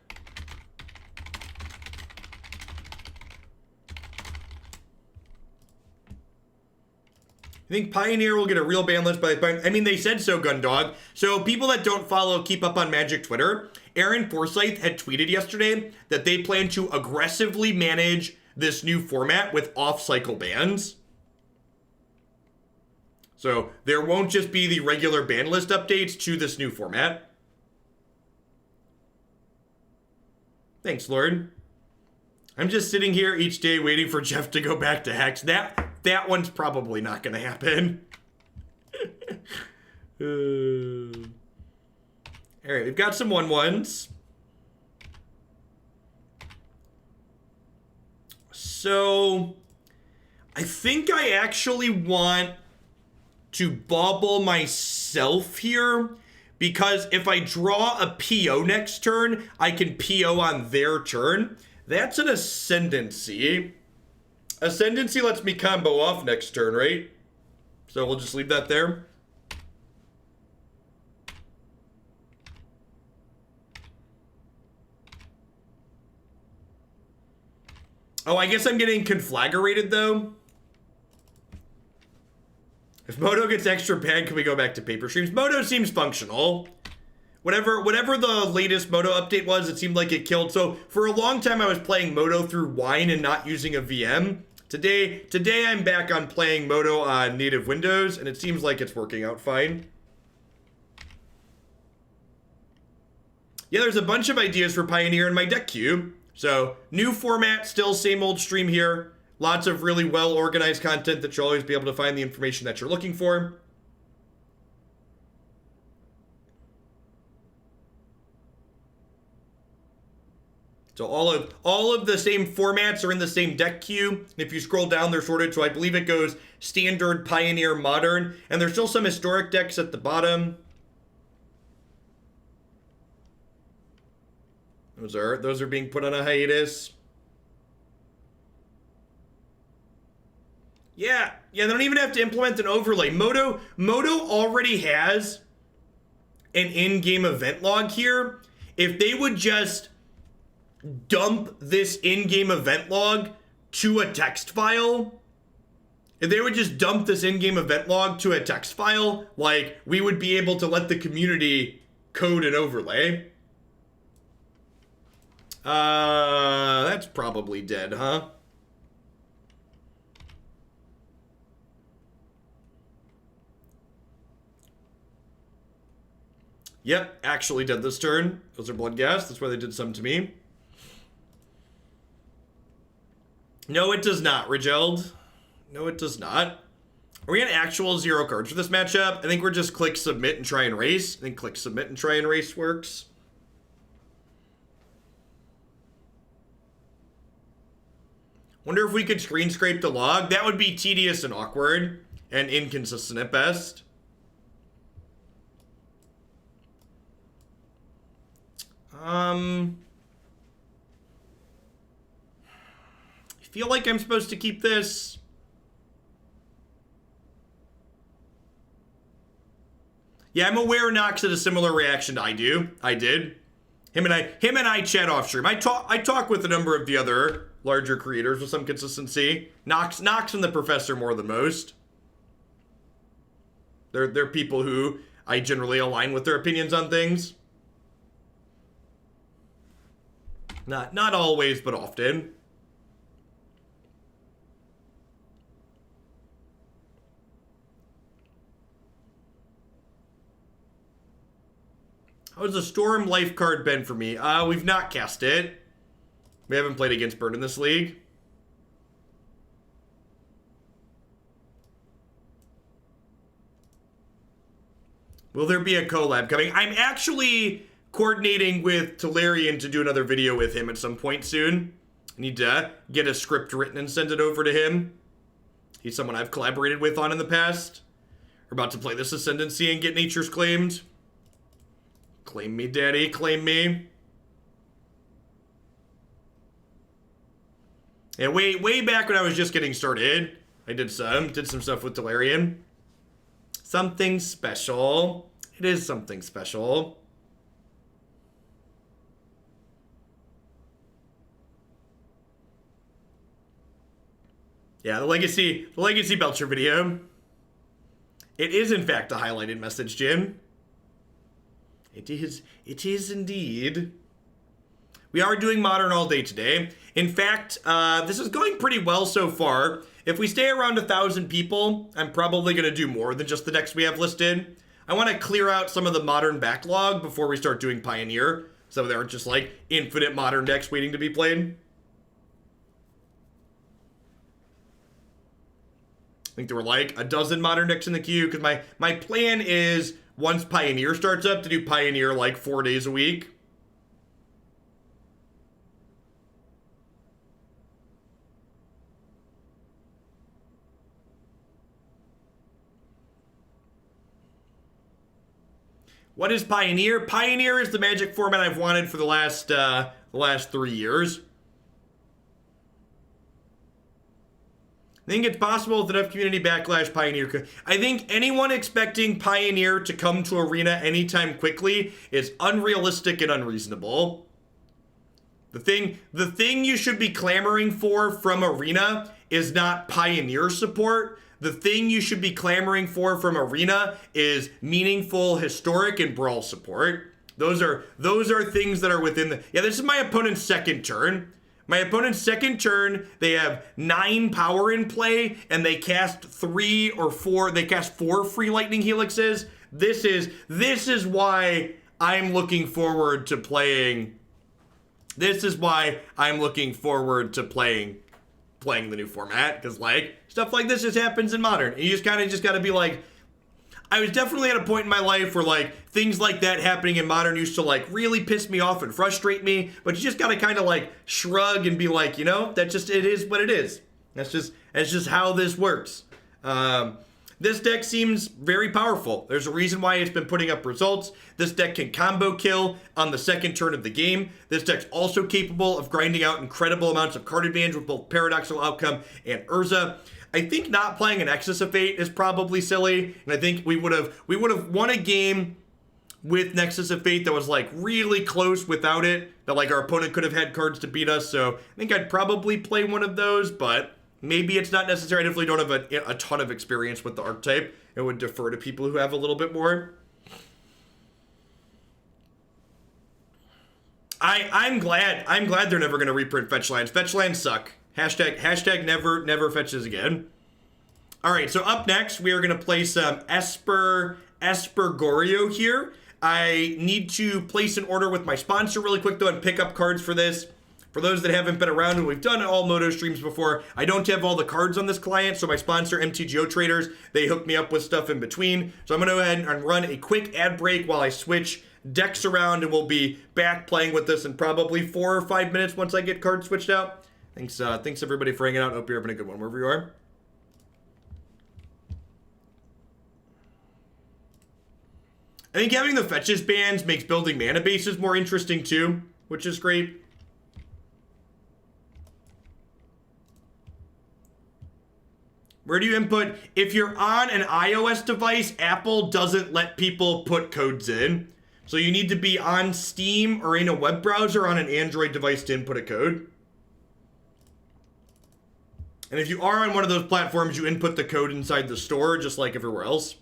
I think Pioneer will get a real ban list by the time. I mean, they said so, Gundog. So people that don't keep up on Magic Twitter, Aaron Forsyth had tweeted yesterday that they plan to aggressively manage this new format with off-cycle bans. So there won't just be the regular ban list updates to this new format. Thanks, Lord. I'm just sitting here each day waiting for Jeff to go back to Hex. That one's probably not going to happen. All right, we've got some 1/1s. So I think I actually want to Bauble myself here, because if I draw a PO next turn, I can PO on their turn. That's an Ascendancy. Ascendancy lets me combo off next turn, right? So we'll just leave that there. Oh, I guess I'm getting conflagrated though. If Moto gets extra bad, can we go back to paper streams? Moto seems functional. Whatever the latest Moto update was, it seemed like it killed. So for a long time, I was playing Moto through Wine and not using a VM. Today I'm back on playing Moto on native Windows, and it seems like it's working out fine. Yeah, there's a bunch of ideas for Pioneer in my deck queue. So new format, still same old stream here. Lots of really well-organized content that you'll always be able to find the information that you're looking for. So all of the same formats are in the same deck queue. If you scroll down, they're sorted. So I believe it goes Standard, Pioneer, Modern, and there's still some Historic decks at the bottom. Those are being put on a hiatus. Yeah, they don't even have to implement an overlay. Moto already has an in-game event log here. If they would just dump this in-game event log to a text file, like, we would be able to let the community code an overlay. That's probably dead, huh? Yep, actually dead this turn. Those are blood gas. That's why they did some to me. No, it does not, Rigeld. No, it does not. Are we on actual 0 cards for this matchup? I think we're just click submit and try and race. I think click submit and try and race works. Wonder if we could screen scrape the log. That would be tedious and awkward and inconsistent at best. I feel like I'm supposed to keep this. Yeah, I'm aware Nox had a similar reaction to I did. Him and I chat off stream. I talk with a number of the other larger creators with some consistency. Nox and the Professor more than most. They're people who I generally align with their opinions on things. Not always, but often. How's the Storm life card been for me? We've not cast it. We haven't played against Bird in this league. Will there be a collab coming? I'm actually coordinating with Tolarian to do another video with him at some point soon. I need to get a script written and send it over to him. He's someone I've collaborated with on in the past. We're about to play this Ascendancy and get Nature's Claimed. Claim me, daddy, claim me. Yeah, way back when I was just getting started, I did some stuff with Tolarian. Something special. It is something special. Yeah, the Legacy Belcher video. It is in fact a highlighted message, Jim. It is indeed. We are doing Modern all day today. In fact, this is going pretty well so far. If we stay around 1,000 people, I'm probably going to do more than just the decks we have listed. I want to clear out some of the Modern backlog before we start doing Pioneer, so there aren't just like infinite Modern decks waiting to be played. I think there were like a dozen Modern decks in the queue, because my plan is, once Pioneer starts up, to do Pioneer like 4 days a week. What is Pioneer? Pioneer is the Magic format I've wanted for the last 3 years. I think it's possible with enough community backlash, Pioneer could. I think anyone expecting Pioneer to come to Arena anytime quickly is unrealistic and unreasonable. The thing you should be clamoring for from Arena is not Pioneer support. The thing you should be clamoring for from Arena is meaningful Historic and Brawl support. Those are things that are within the... Yeah, this is my opponent's second turn. My opponent's second turn, they have 9 power in play, and they cast 3 or 4. They cast 4 free Lightning Helixes. This is why I'm looking forward to playing. This is why I'm looking forward to playing the new format, because like stuff like this just happens in Modern. And you just kind of got to be like, I was definitely at a point in my life where like things like that happening in Modern used to like really piss me off and frustrate me, but you just got to kind of like shrug and be like, you know, that just, it is what it is. That's just how this works. This deck seems very powerful. There's a reason why it's been putting up results. This deck can combo kill on the second turn of the game. This deck's also capable of grinding out incredible amounts of card advantage with both Paradoxical Outcome and Urza. I think not playing an Excess of Fate is probably silly, and I think we would have won a game with Nexus of Fate that was like really close without it, that like our opponent could have had cards to beat us. So I think I'd probably play one of those, but maybe it's not necessary. I definitely don't have a ton of experience with the archetype. I would defer to people who have a little bit more. I'm glad they're never going to reprint fetch lands. Fetch lands suck. Hashtag never fetches again. All right, so up next, we are going to play some Esper Gorio here. I need to place an order with my sponsor really quick, though, and pick up cards for this. For those that haven't been around, and we've done all Moto streams before, I don't have all the cards on this client, so my sponsor, MTGO Traders, they hook me up with stuff in between. So I'm going to go ahead and run a quick ad break while I switch decks around, and we'll be back playing with this in probably 4 or 5 minutes once I get cards switched out. Thanks everybody for hanging out. Hope you're having a good one wherever you are. I think having the fetches bans makes building mana bases more interesting too, which is great. Where do you input? If you're on an iOS device, Apple doesn't let people put codes in. So you need to be on Steam or in a web browser on an Android device to input a code. And if you are on one of those platforms, you input the code inside the store, just like everywhere else.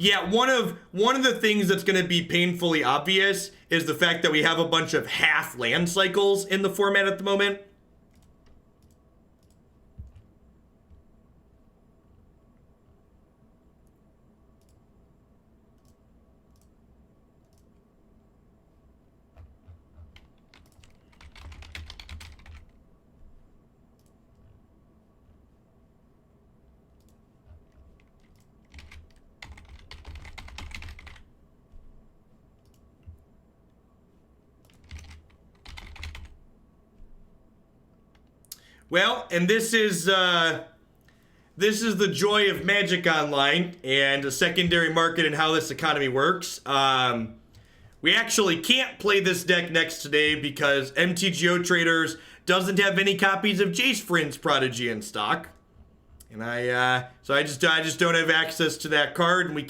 Yeah, one of the things that's going to be painfully obvious is the fact that we have a bunch of half land cycles in the format at the moment. Well, and this is the joy of Magic Online and a secondary market and how this economy works. We actually can't play this deck next today because MTGO Traders doesn't have any copies of Jace Vryn's Prodigy in stock, and I just don't have access to that card, and we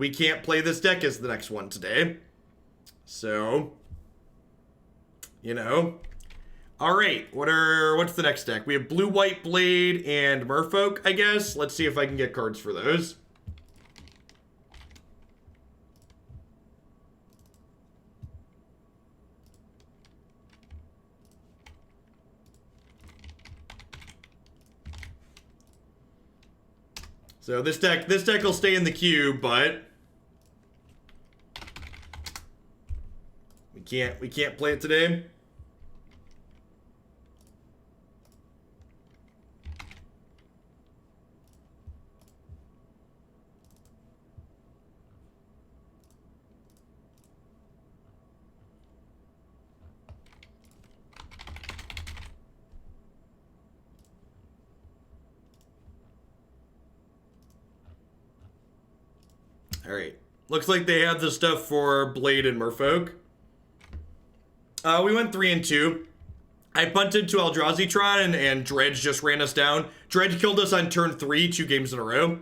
can't play this deck as the next one today. So, you know. All right, what's the next deck? We have Blue White Blade and Merfolk, I guess. Let's see if I can get cards for those. So this deck will stay in the queue, but we can't play it today. Alright. Looks like they have the stuff for Blade and Merfolk. We went 3 and 2. I punted to Eldrazi Tron and Dredge just ran us down. Dredge killed us on turn 3, 2 games in a row.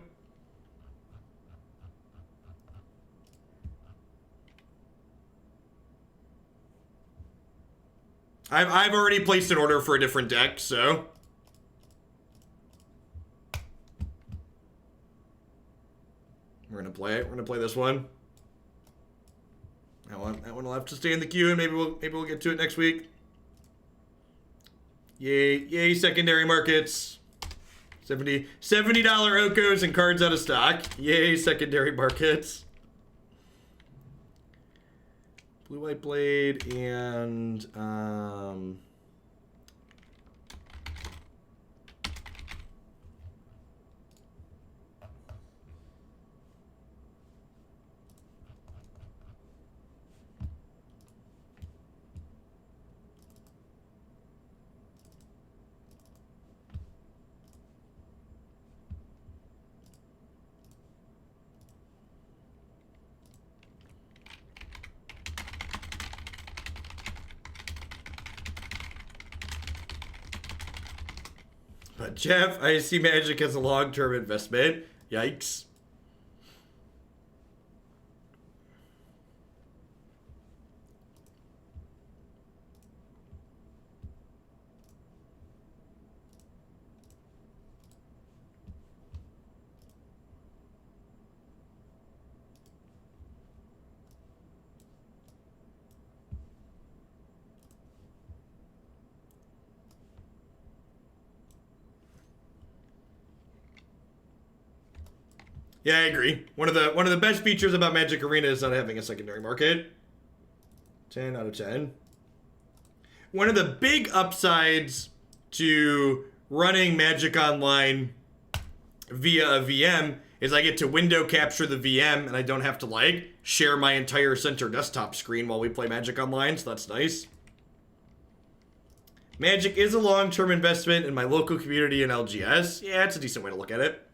I've already placed an order for a different deck, so... We're gonna play it. We're gonna play this one. That one will have to stay in the queue, and maybe we'll get to it next week. Yay, secondary markets. $70 Okos and cards out of stock. Yay, secondary markets. Blue White Blade and but Jeff, I see Magic as a long-term investment. Yikes. Yeah, I agree. One of the best features about Magic Arena is not having a secondary market. 10 out of 10. One of the big upsides to running Magic Online via a VM is I get to window capture the VM, and I don't have to, like, share my entire center desktop screen while we play Magic Online, so that's nice. Magic is a long-term investment in my local community in LGS. Yeah, it's a decent way to look at it.